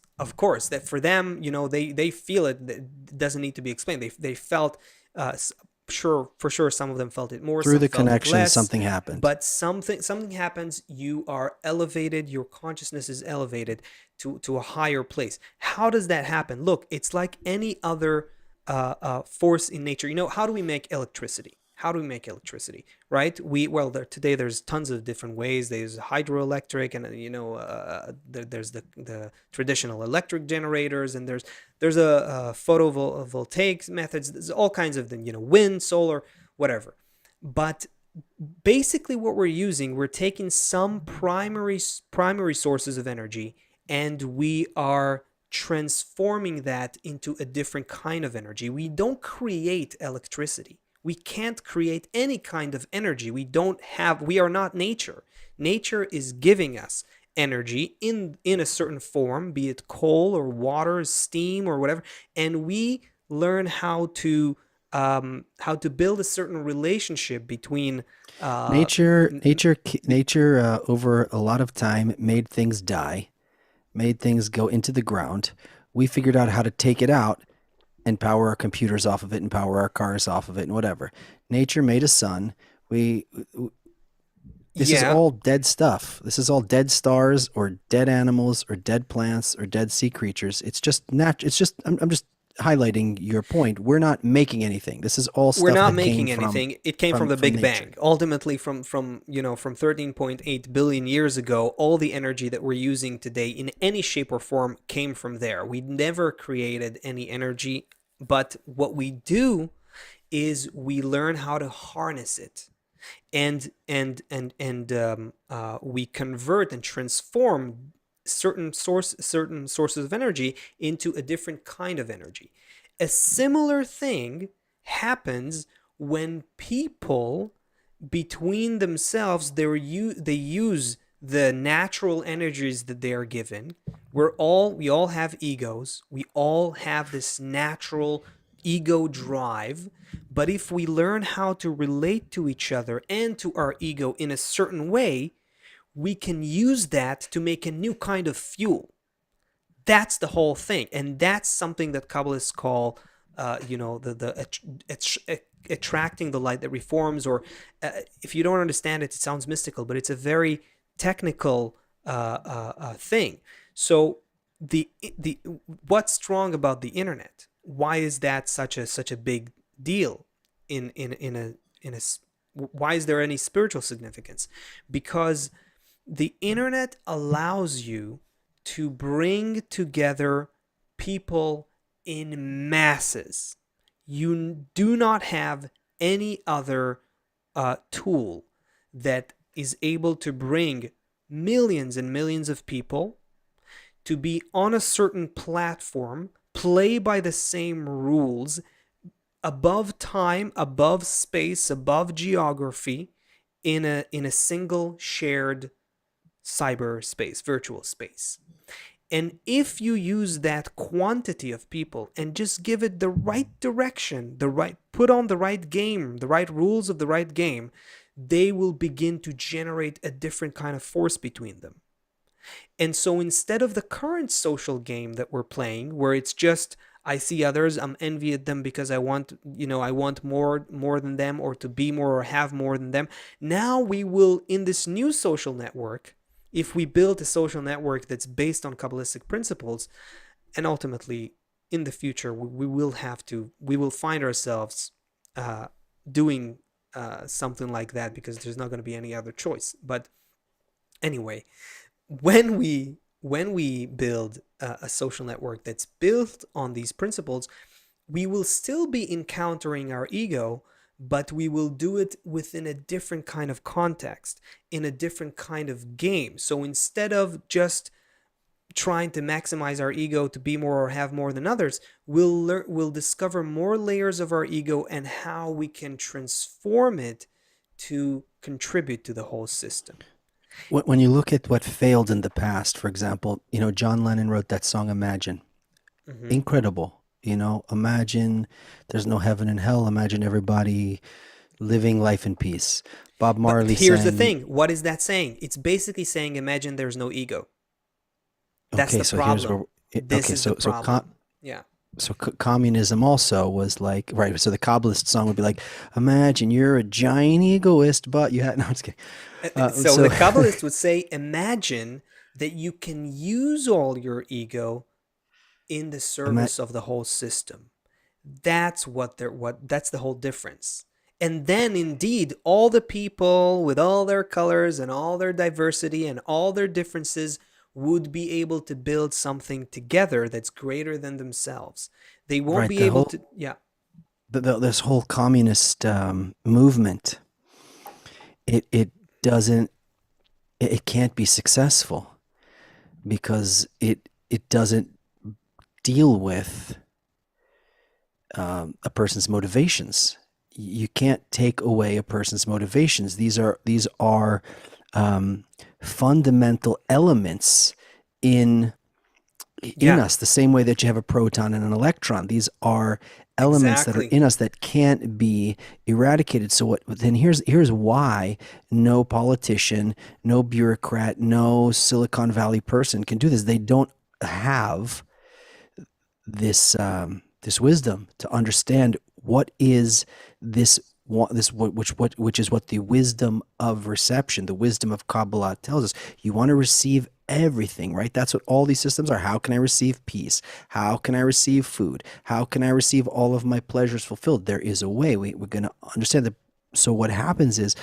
that for them, they feel it. It doesn't need to be explained. They felt, for sure, some of them felt it more, Through some the felt it connection, less. something happened. But something happens. You are elevated. Your consciousness is elevated to a higher place. How does that happen? Look, it's like any other force in nature. How do we make electricity? Right? Today there's tons of different ways. There's hydroelectric, and there's the traditional electric generators, and there's a photovoltaic methods. There's all kinds of them. Wind, solar, whatever. But basically, what we're taking some primary sources of energy, and we are transforming that into a different kind of energy. We don't create electricity. We can't create any kind of energy. We are not nature. Nature is giving us energy in a certain form, be it coal or water, steam or whatever, and we learn how to build a certain relationship between nature over a lot of time made things die, made things go into the ground. We figured out how to take it out and power our computers off of it and power our cars off of it and whatever. Nature made a sun. This is all dead stuff. This is all dead stars or dead animals or dead plants or dead sea creatures. It's just I'm just highlighting your point. We're not making anything. This is all stuff. We're not making anything. It came from the Big nature. Bang. Ultimately, from 13.8 billion years ago, all the energy that we're using today in any shape or form came from there. We never created any energy, but what we do is we learn how to harness it, and we convert and transform certain sources of energy into a different kind of energy. A similar thing happens when people between themselves they use the natural energies that they are given. We all have egos. We all have this natural ego drive. But if we learn how to relate to each other and to our ego in a certain way, we can use that to make a new kind of fuel. That's the whole thing, and that's something that Kabbalists call, attracting the light that reforms. Or if you don't understand it, it sounds mystical, but it's a very technical thing. So the what's strong about the internet? Why is that such a big deal? Why is there any spiritual significance? Because the internet allows you to bring together people in masses. You do not have any other tool that is able to bring millions and millions of people to be on a certain platform, play by the same rules, above time, above space, above geography, in a single shared cyberspace, virtual space. And if you use that quantity of people and just give it the right direction, put on the right game, the right rules of the right game, they will begin to generate a different kind of force between them. And so instead of the current social game that we're playing, where it's just I see others, I'm envy at them because I want, I want more than them, or to be more or have more than them. Now we will, in this new social network, if we build a social network that's based on Kabbalistic principles, and ultimately in the future we will find ourselves doing something like that, because there's not going to be any other choice. But anyway, when we build a social network that's built on these principles, we will still be encountering our ego, but we will do it within a different kind of context, in a different kind of game. So instead of just trying to maximize our ego to be more or have more than others, we'll discover more layers of our ego and how we can transform it to contribute to the whole system. When you look at what failed in the past, for example, John Lennon wrote that song Imagine. Mm-hmm. Incredible. Imagine there's no heaven and hell. Imagine everybody living life in peace. Bob Marley But here's the sang, thing. What is that saying? It's basically saying, imagine there's no ego. That's okay, the so here's problem. where, This okay, is the problem. Yeah. communism also was like, right, so the Kabbalist song would be like, imagine you're a giant egoist, but you had, no, I'm just kidding. So the Kabbalist would say, imagine that you can use all your ego in the ima- service of the whole system. That's that's the whole difference. And then indeed, all the people with all their colors and all their diversity and all their differences would be able to build something together that's greater than themselves. They won't right, be able to, yeah. this whole communist movement, it doesn't, it can't be successful because it doesn't deal with a person's motivations. You can't take away a person's motivations. These are fundamental elements in Yeah, us, the same way that you have a proton and an electron. These are elements that are exactly. in us that can't be eradicated. So then here's why no politician, no bureaucrat, no Silicon Valley person can do this. They don't have this wisdom to understand what is this which is what the wisdom of reception, the wisdom of Kabbalah tells us. You want to receive everything, right? That's what all these systems are. How can I receive peace? How can I receive food? How can I receive all of my pleasures fulfilled? There is a way. We're going to understand that. So what happens is,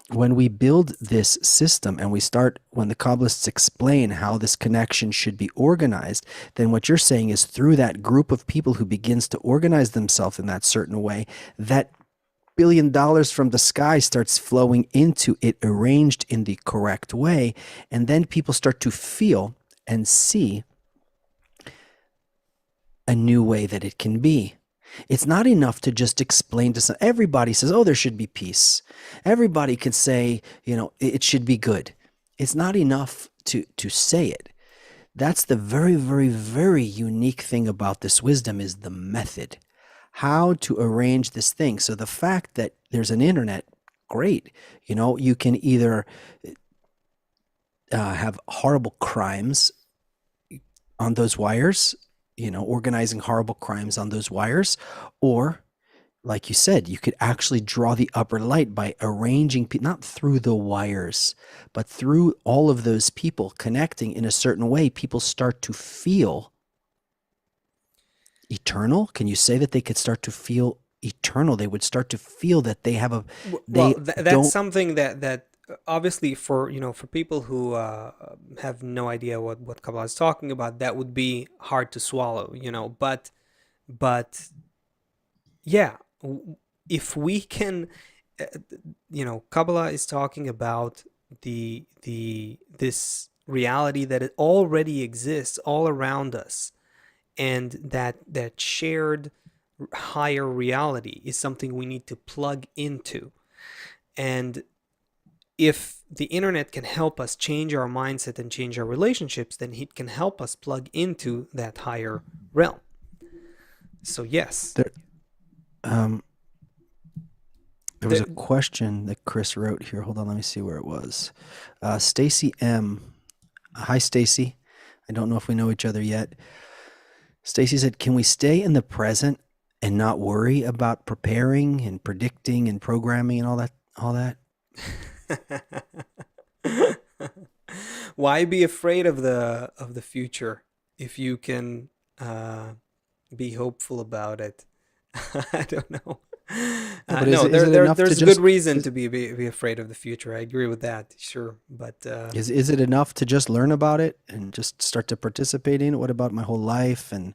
when we build this system and when the Kabbalists explain how this connection should be organized, then what you're saying is, through that group of people who begins to organize themselves in that certain way, that $1 billion from the sky starts flowing into it, arranged in the correct way. And then people start to feel and see a new way that it can be. It's not enough to just explain to some. Everybody says, oh, there should be peace. Everybody can say, it should be good. It's not enough to say it. That's the very, very, very unique thing about this wisdom, is the method. How to arrange this thing. So the fact that there's an internet, great. You can either have horrible crimes on those wires, organizing horrible crimes on those wires, or, like you said, you could actually draw the upper light by arranging, not through the wires, but through all of those people connecting in a certain way. People start to feel eternal. Can you say that they could start to feel eternal? They would start to feel that they have Well, they that's don't, something that obviously, for for people who have no idea what Kabbalah is talking about, that would be hard to swallow. But But yeah, if we can, Kabbalah is talking about this reality that it already exists all around us, and that shared higher reality is something we need to plug into. And if the internet can help us change our mindset and change our relationships, then it can help us plug into that higher realm. So yes. There, um, there was a The, question that Chris wrote here. Hold on, let me see where it was. Stacy M. Hi, Stacy. I don't know if we know each other yet. Stacy said, "Can we stay in the present and not worry about preparing and predicting and programming and all that?" All that. Why be afraid of the future if you can be hopeful about it? I don't know. No, but No, is it enough to there's good just reason to be afraid of the future. I agree with that, sure. But is it enough to just learn about it and just start to participate in it? What about my whole life and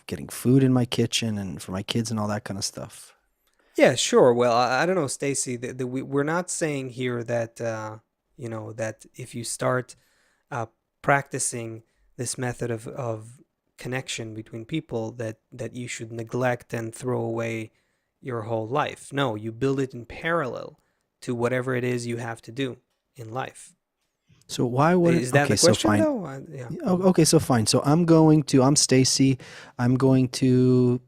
getting food in my kitchen and for my kids and all that kind of stuff? yeah, sure. Well, I don't know, Stacy. We're not saying here that that if you start practicing this method of connection between people, that you should neglect and throw away your whole life. No, you build it in parallel to whatever it is you have to do in life. So why wouldn't Is that okay, the so question fine. though? Yeah. Okay, so fine. So I'm Stacy. I'm going to,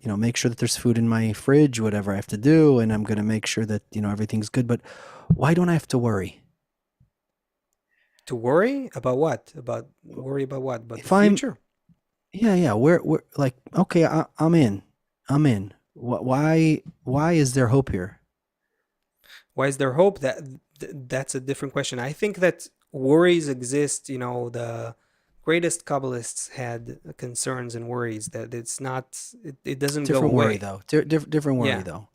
make sure that there's food in my fridge, whatever I have to do, and I'm going to make sure that, everything's good. But why don't I have to worry? To worry about what? Worry about what? About the If I'm, future? yeah, we're like, okay, I'm in. I'm in. Why is there hope here? Why is there hope? That's a different question. I think that worries exist. The greatest Kabbalists had concerns and worries that it's not. It doesn't go Different worry away. though. Different worry Yeah, though.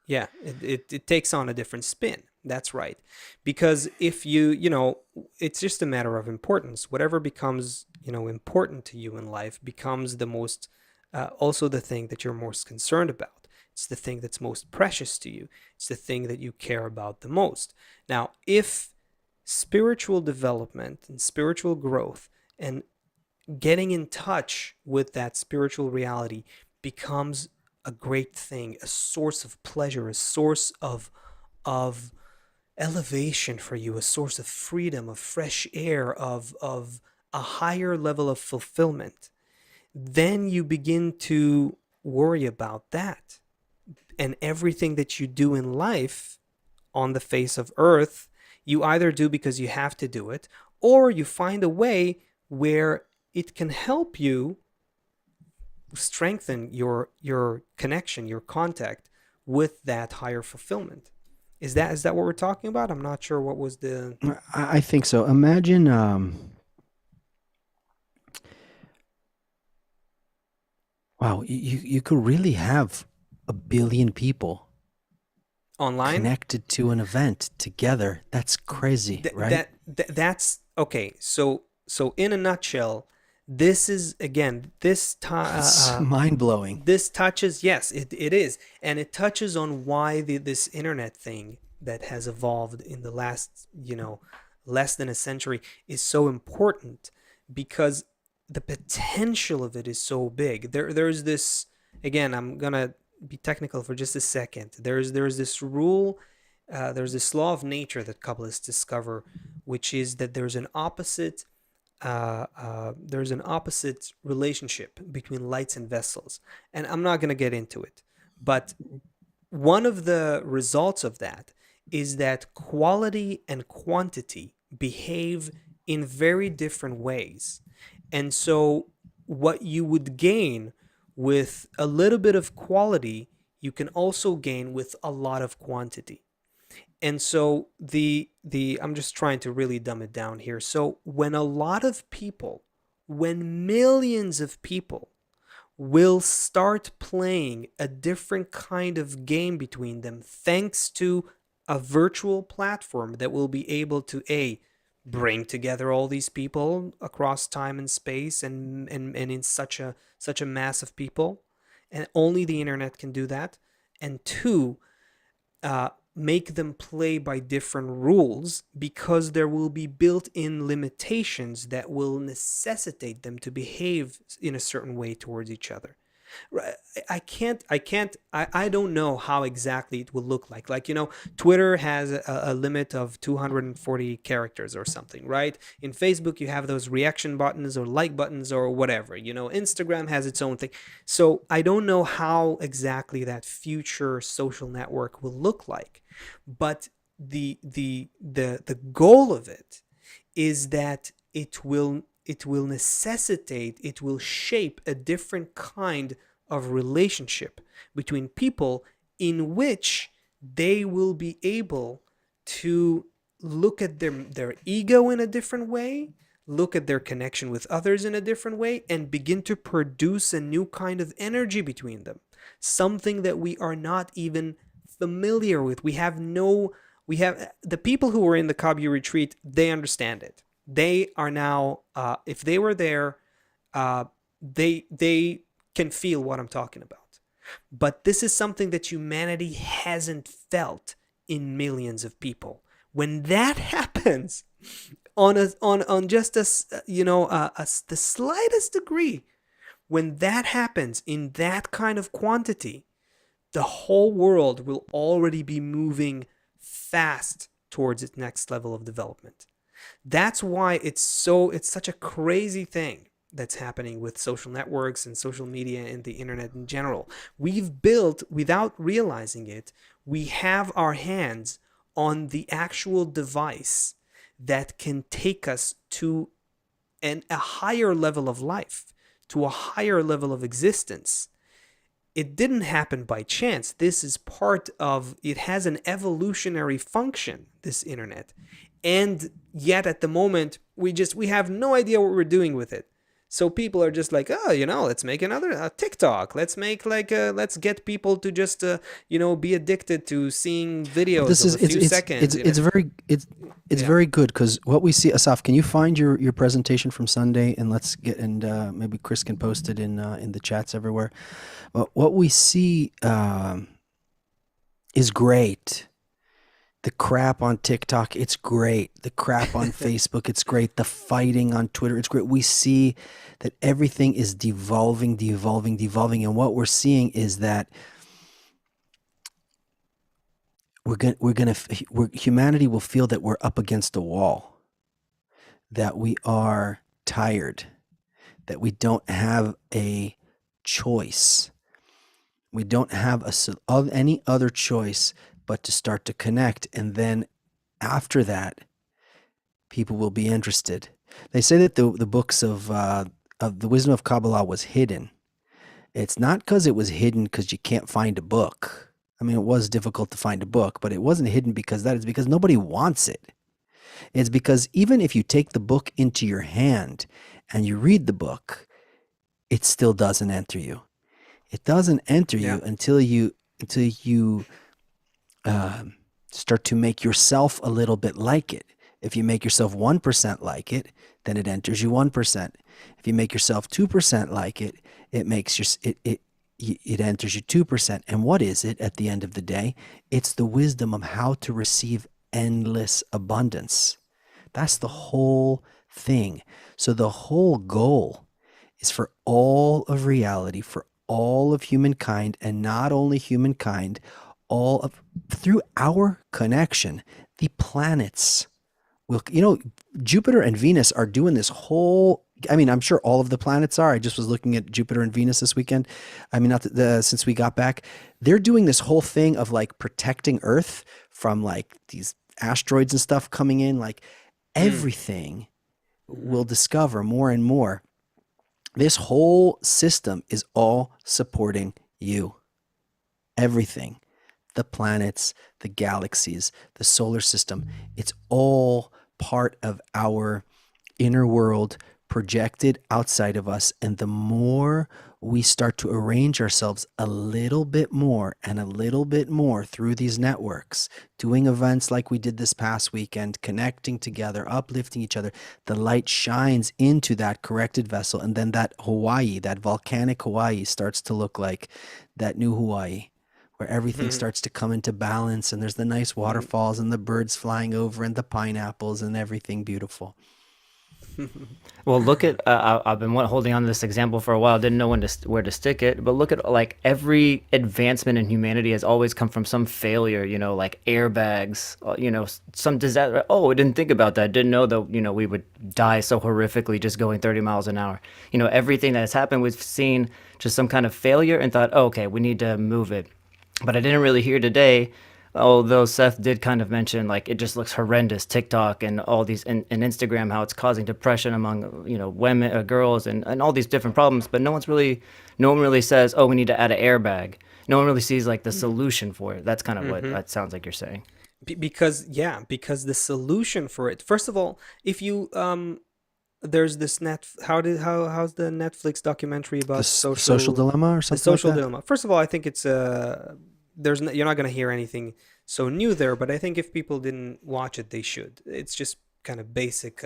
yeah. It takes on a different spin. That's right. Because if it's just a matter of importance. Whatever becomes important to you in life becomes the most, also the thing that you're most concerned about. It's the thing that's most precious to you. It's the thing that you care about the most. Now, if spiritual development and spiritual growth and getting in touch with that spiritual reality becomes a great thing, a source of pleasure, a source of elevation for you, a source of freedom, of fresh air, of a higher level of fulfillment, then you begin to worry about that. And everything that you do in life on the face of earth, you either do because you have to do it, or you find a way where it can help you strengthen your connection, your contact with that higher fulfillment. Is that what we're talking about? I'm not sure what was the. I think so. Imagine, wow, you could really have 1 billion people Online. connected to an event together. That's crazy, right? That's okay. So in a nutshell, this is again It's mind blowing. this touches, yes, it is, and it touches on why this internet thing that has evolved in the last less than a century is so important, because the potential of it is so big. There's this, again, I'm gonna be technical for just a second. There's this rule, there's this law of nature that Kabbalists discover, which is that there's an opposite relationship between lights and vessels. And I'm not going to get into it. But one of the results of that is that quality and quantity behave in very different ways. And so, what you would gain with a little bit of quality, you can also gain with a lot of quantity. And so the I'm just trying to really dumb it down here. So when a lot of people, when millions of people will start playing a different kind of game between them, thanks to a virtual platform that will be able to bring together all these people across time and space, and in such a mass of people, and only the internet can do that. And two, make them play by different rules, because there will be built-in limitations that will necessitate them to behave in a certain way towards each other. I don't know how exactly it will look like. Like, Twitter has a limit of 240 characters or something, right? In Facebook, you have those reaction buttons or like buttons or whatever. Instagram has its own thing. So I don't know how exactly that future social network will look like. But the goal of it is that it will shape a different kind of relationship between people, in which they will be able to look at their ego in a different way, look at their connection with others in a different way, and begin to produce a new kind of energy between them. Something that we are not even familiar with. We have the people who were in the Kabyu retreat, they understand it. They are now, if they were there, they can feel what I'm talking about. But this is something that humanity hasn't felt in millions of people. When that happens, on just the slightest degree, when that happens in that kind of quantity, the whole world will already be moving fast towards its next level of development. That's why it's such a crazy thing that's happening with social networks and social media and the internet in general. We've built, without realizing it, we have our hands on the actual device that can take us to a higher level of life, to a higher level of existence. It didn't happen by chance. This is part of, it has an evolutionary function, this internet. And yet at the moment, we have no idea what we're doing with it. So people are just like, oh, let's make another TikTok. Let's get people to just, be addicted to seeing videos of a few seconds. It's very good, because what we see, Asaf, can you find your presentation from Sunday, and maybe Chris can post it in the chats everywhere. But what we see is great. The crap on TikTok, it's great. The crap on Facebook, it's great. The fighting on Twitter, it's great. We see that everything is devolving. And what we're seeing is that humanity will feel that we're up against a wall, that we are tired, that we don't have a choice. We don't have any other choice but to start to connect. And then after that, people will be interested. They say that the books of the wisdom of Kabbalah was hidden. It's not because it was hidden because you can't find a book. I mean, it was difficult to find a book, but it wasn't hidden because that. It's because nobody wants it. It's because even if you take the book into your hand and you read the book, it still doesn't enter you. It doesn't enter you until you start to make yourself a little bit like it. If you make yourself 1% like it, then it enters you 1%. If you make yourself 2% like it, it enters you 2%. And what is it at the end of the day? It's the wisdom of how to receive endless abundance. That's the whole thing. So the whole goal is for all of reality, for all of humankind, and not only humankind, through our connection, the planets will, Jupiter and Venus are doing this whole, I'm sure all of the planets are. I just was looking at Jupiter and Venus this weekend. Since we got back, they're doing this whole thing of like protecting Earth from like these asteroids and stuff coming in. Like everything will discover more and more. This whole system is all supporting you. Everything. The planets, the galaxies, the solar system, it's all part of our inner world projected outside of us. And the more we start to arrange ourselves a little bit more and a little bit more through these networks, doing events like we did this past weekend, connecting together, uplifting each other, the light shines into that corrected vessel. And then that Hawaii, that volcanic Hawaii, starts to look like that new Hawaii, where everything starts to come into balance, and there's the nice waterfalls and the birds flying over and the pineapples and everything beautiful. Well, look at I've been holding on to this example for a while. Didn't know where to stick it, but look at like every advancement in humanity has always come from some failure. Like airbags. Some disaster. Oh, I didn't think about that. Didn't know that we would die so horrifically just going 30 miles an hour. Everything that has happened, we've seen just some kind of failure and thought, oh, okay, we need to move it. But I didn't really hear today, although Seth did kind of mention like it just looks horrendous, TikTok and all these and Instagram, how it's causing depression among women, girls, and all these different problems. But no one really says, oh, we need to add an airbag. No one really sees like the solution for it. That's kind of what that sounds like you're saying. Because the solution for it, first of all, if you there's this how's the Netflix documentary about social dilemma or the something social like that? dilemma. First of all, I think it's you're not going to hear anything so new there, but I think if people didn't watch it, they should. It's just kind of basic.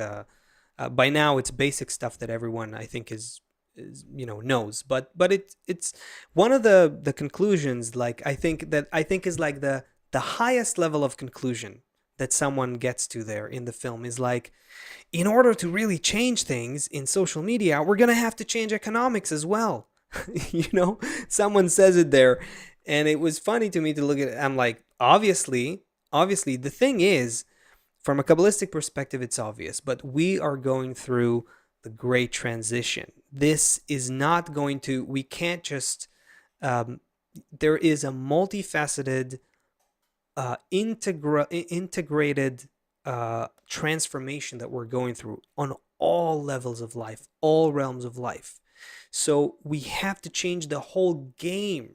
By now, it's basic stuff that everyone I think is knows. But it's one of the conclusions. Like I think is like the highest level of conclusion that someone gets to there in the film is like, in order to really change things in social media, we're going to have to change economics as well. Someone says it there. And it was funny to me to look at it. I'm like, obviously, the thing is, from a Kabbalistic perspective, it's obvious, but we are going through the great transition. This is not going to, we can't just, there is a multifaceted, integrated transformation that we're going through on all levels of life, all realms of life. So we have to change the whole game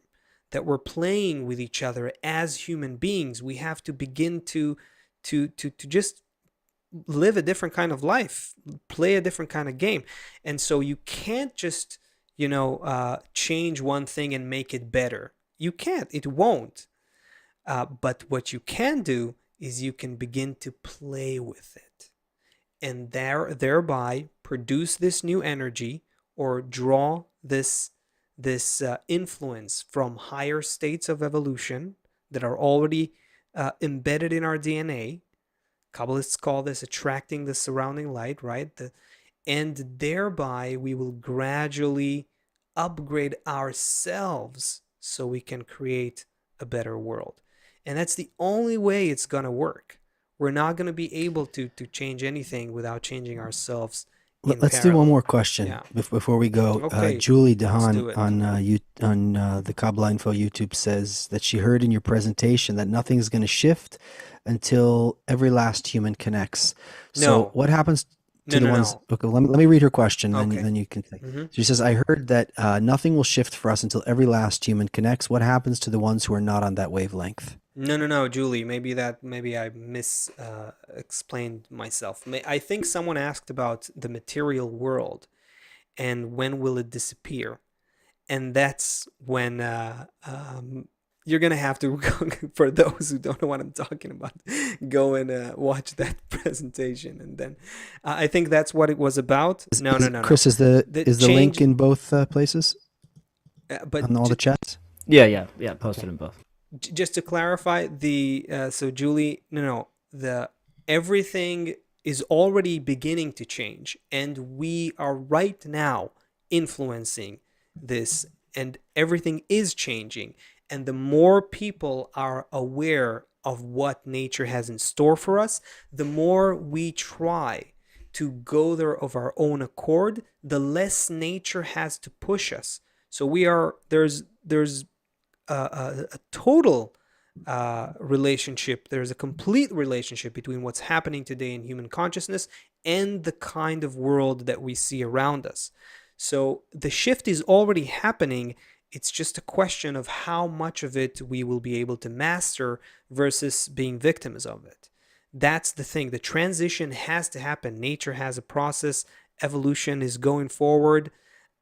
that we're playing with each other as human beings. We have to begin to just live a different kind of life, play a different kind of game. And so you can't just change one thing and make it better. You can't. It won't. But what you can do is you can begin to play with it, and thereby produce this new energy or draw this influence from higher states of evolution that are already embedded in our DNA. Kabbalists call this attracting the surrounding light, right? And thereby we will gradually upgrade ourselves so we can create a better world. And that's the only way it's going to work. We're not going to be able to change anything without changing ourselves. Let's do one more question before we go. Okay, Julie let's do Dehan it. on the Kabbalah.info YouTube says that she heard in your presentation that nothing is going to shift until every last human connects. So No. what happens to No. Okay, let me read her question, Okay. then you can think. She says, I heard that nothing will shift for us until every last human connects. What happens to the ones who are not on that wavelength? No, Julie. Maybe I explained myself. I think someone asked about the material world and when will it disappear, and that's when you're gonna have to go, for those who don't know what I'm talking about, go and watch that presentation, and then I think that's what it was about. No. Chris, is the link change- in both places but on all the chats? Yeah. Posted in both. just to clarify, so Julie, the everything is already beginning to change, and we are right now influencing this, and everything is changing. And the more people are aware of what nature has in store for us, the more we try to go there of our own accord, the less nature has to push us. So there's a total relationship. There's a complete relationship between what's happening today in human consciousness and the kind of world that we see around us. So the shift is already happening. It's just a question of how much of it we will be able to master versus being victims of it. That's the thing. The transition has to happen. Nature has a process, evolution is going forward.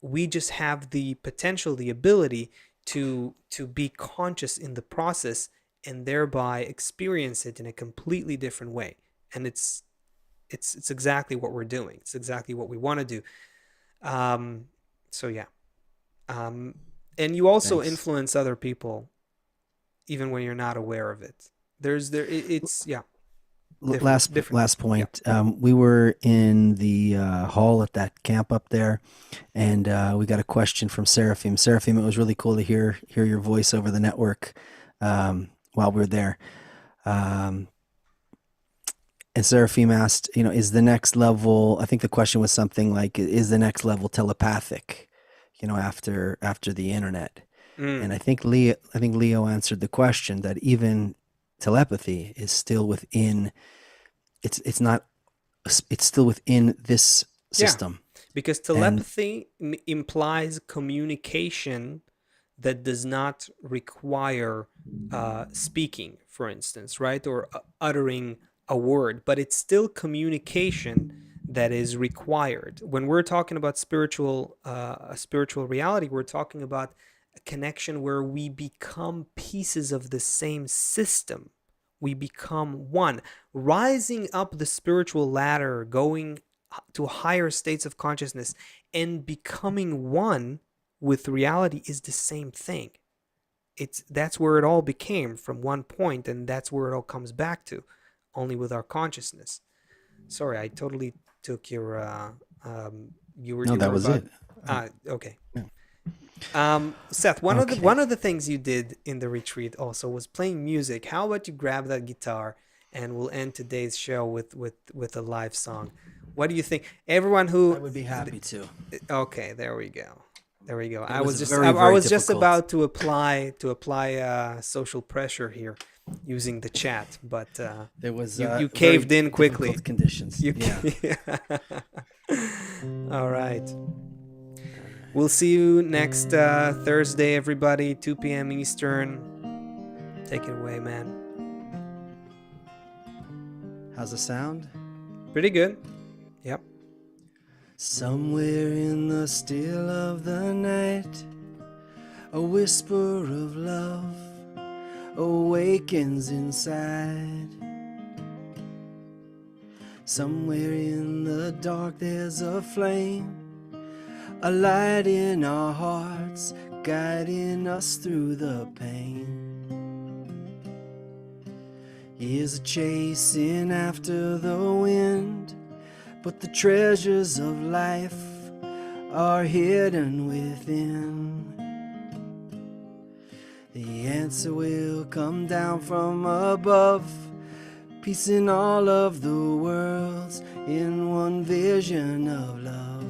We just have the potential, the ability to be conscious in the process and thereby experience it in a completely different way. And it's exactly what we're doing. It's exactly what we want to do. So yeah. And you also Thanks. influence other people even when you're not aware of it. It's yeah, different. Last Yeah. point. We were in the hall at that camp up there, and we got a question from Seraphim. Seraphim, it was really cool to hear your voice over the network while we were there. Um, and Seraphim asked, is the next level? I think the question was something like, is the next level telepathic? After the internet. And Mm. I think Leo answered the question that even telepathy is still within. It's not. It's still within this Yeah, system. because And telepathy implies communication that does not require speaking, for instance, right? Or uttering a word, but it's still communication that is required. When we're talking about a spiritual reality, we're talking about a connection where we become pieces of the same system. We become one, rising up the spiritual ladder, going to higher states of consciousness, and becoming one with reality is the same thing. That's where it all became from one point, and that's where it all comes back to, only with our consciousness. Sorry, I totally took your no, you that were was about it. Uh, okay. yeah. Seth, one Okay. of the things you did in the retreat also was playing music. How about you grab that guitar and we'll end today's show with a live song. What do you think? Everyone I who would be happy to. okay, there we go. There we go. It was I very, very was just difficult. about to apply social pressure here using the chat, but There was you very caved in quickly. difficult conditions. You Yeah. All right. We'll see you next Thursday, everybody, 2 p.m. Eastern. Take it away, man. How's the sound? Pretty good. Yep. Somewhere in the still of the night, a whisper of love awakens inside. Somewhere in the dark there's a flame, a light in our hearts, guiding us through the pain. Here's a chasing after the wind, but the treasures of life are hidden within. The answer will come down from above, piecing all of the worlds in one vision of love.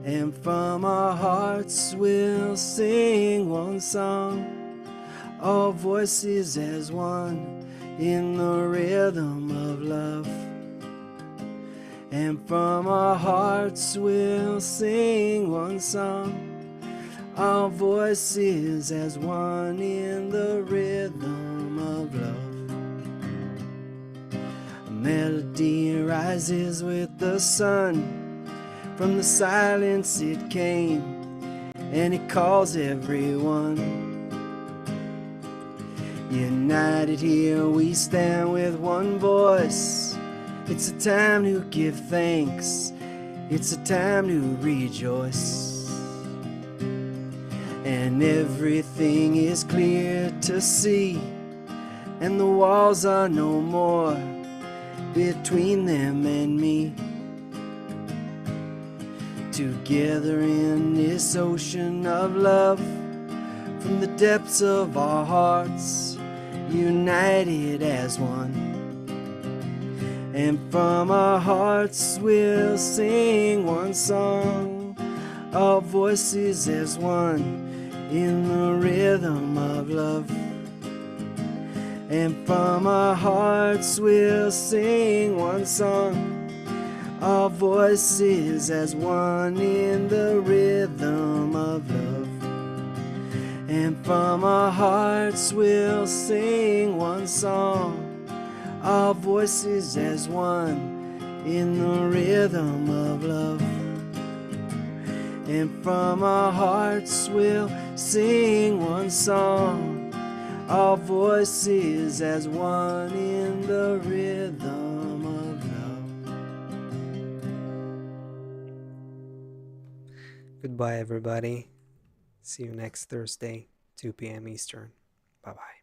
And from our hearts we'll sing one song, all voices as one in the rhythm of love. And from our hearts we'll sing one song, our voices as one in the rhythm of love. A melody rises with the sun, from the silence it came, and it calls everyone. United here we stand with one voice. It's a time to give thanks, it's a time to rejoice. And everything is clear to see, and the walls are no more between them and me. Together in this ocean of love, from the depths of our hearts, united as one. And from our hearts we'll sing one song, our voices as one in the rhythm of love. And from our hearts we'll sing one song, our voices as one in the rhythm of love. And from our hearts we'll sing one song, our voices as one in the rhythm of love. And from our hearts we'll sing one song, all voices as one in the rhythm of love. Goodbye, everybody. See you next Thursday, 2 p.m. Eastern. Bye-bye.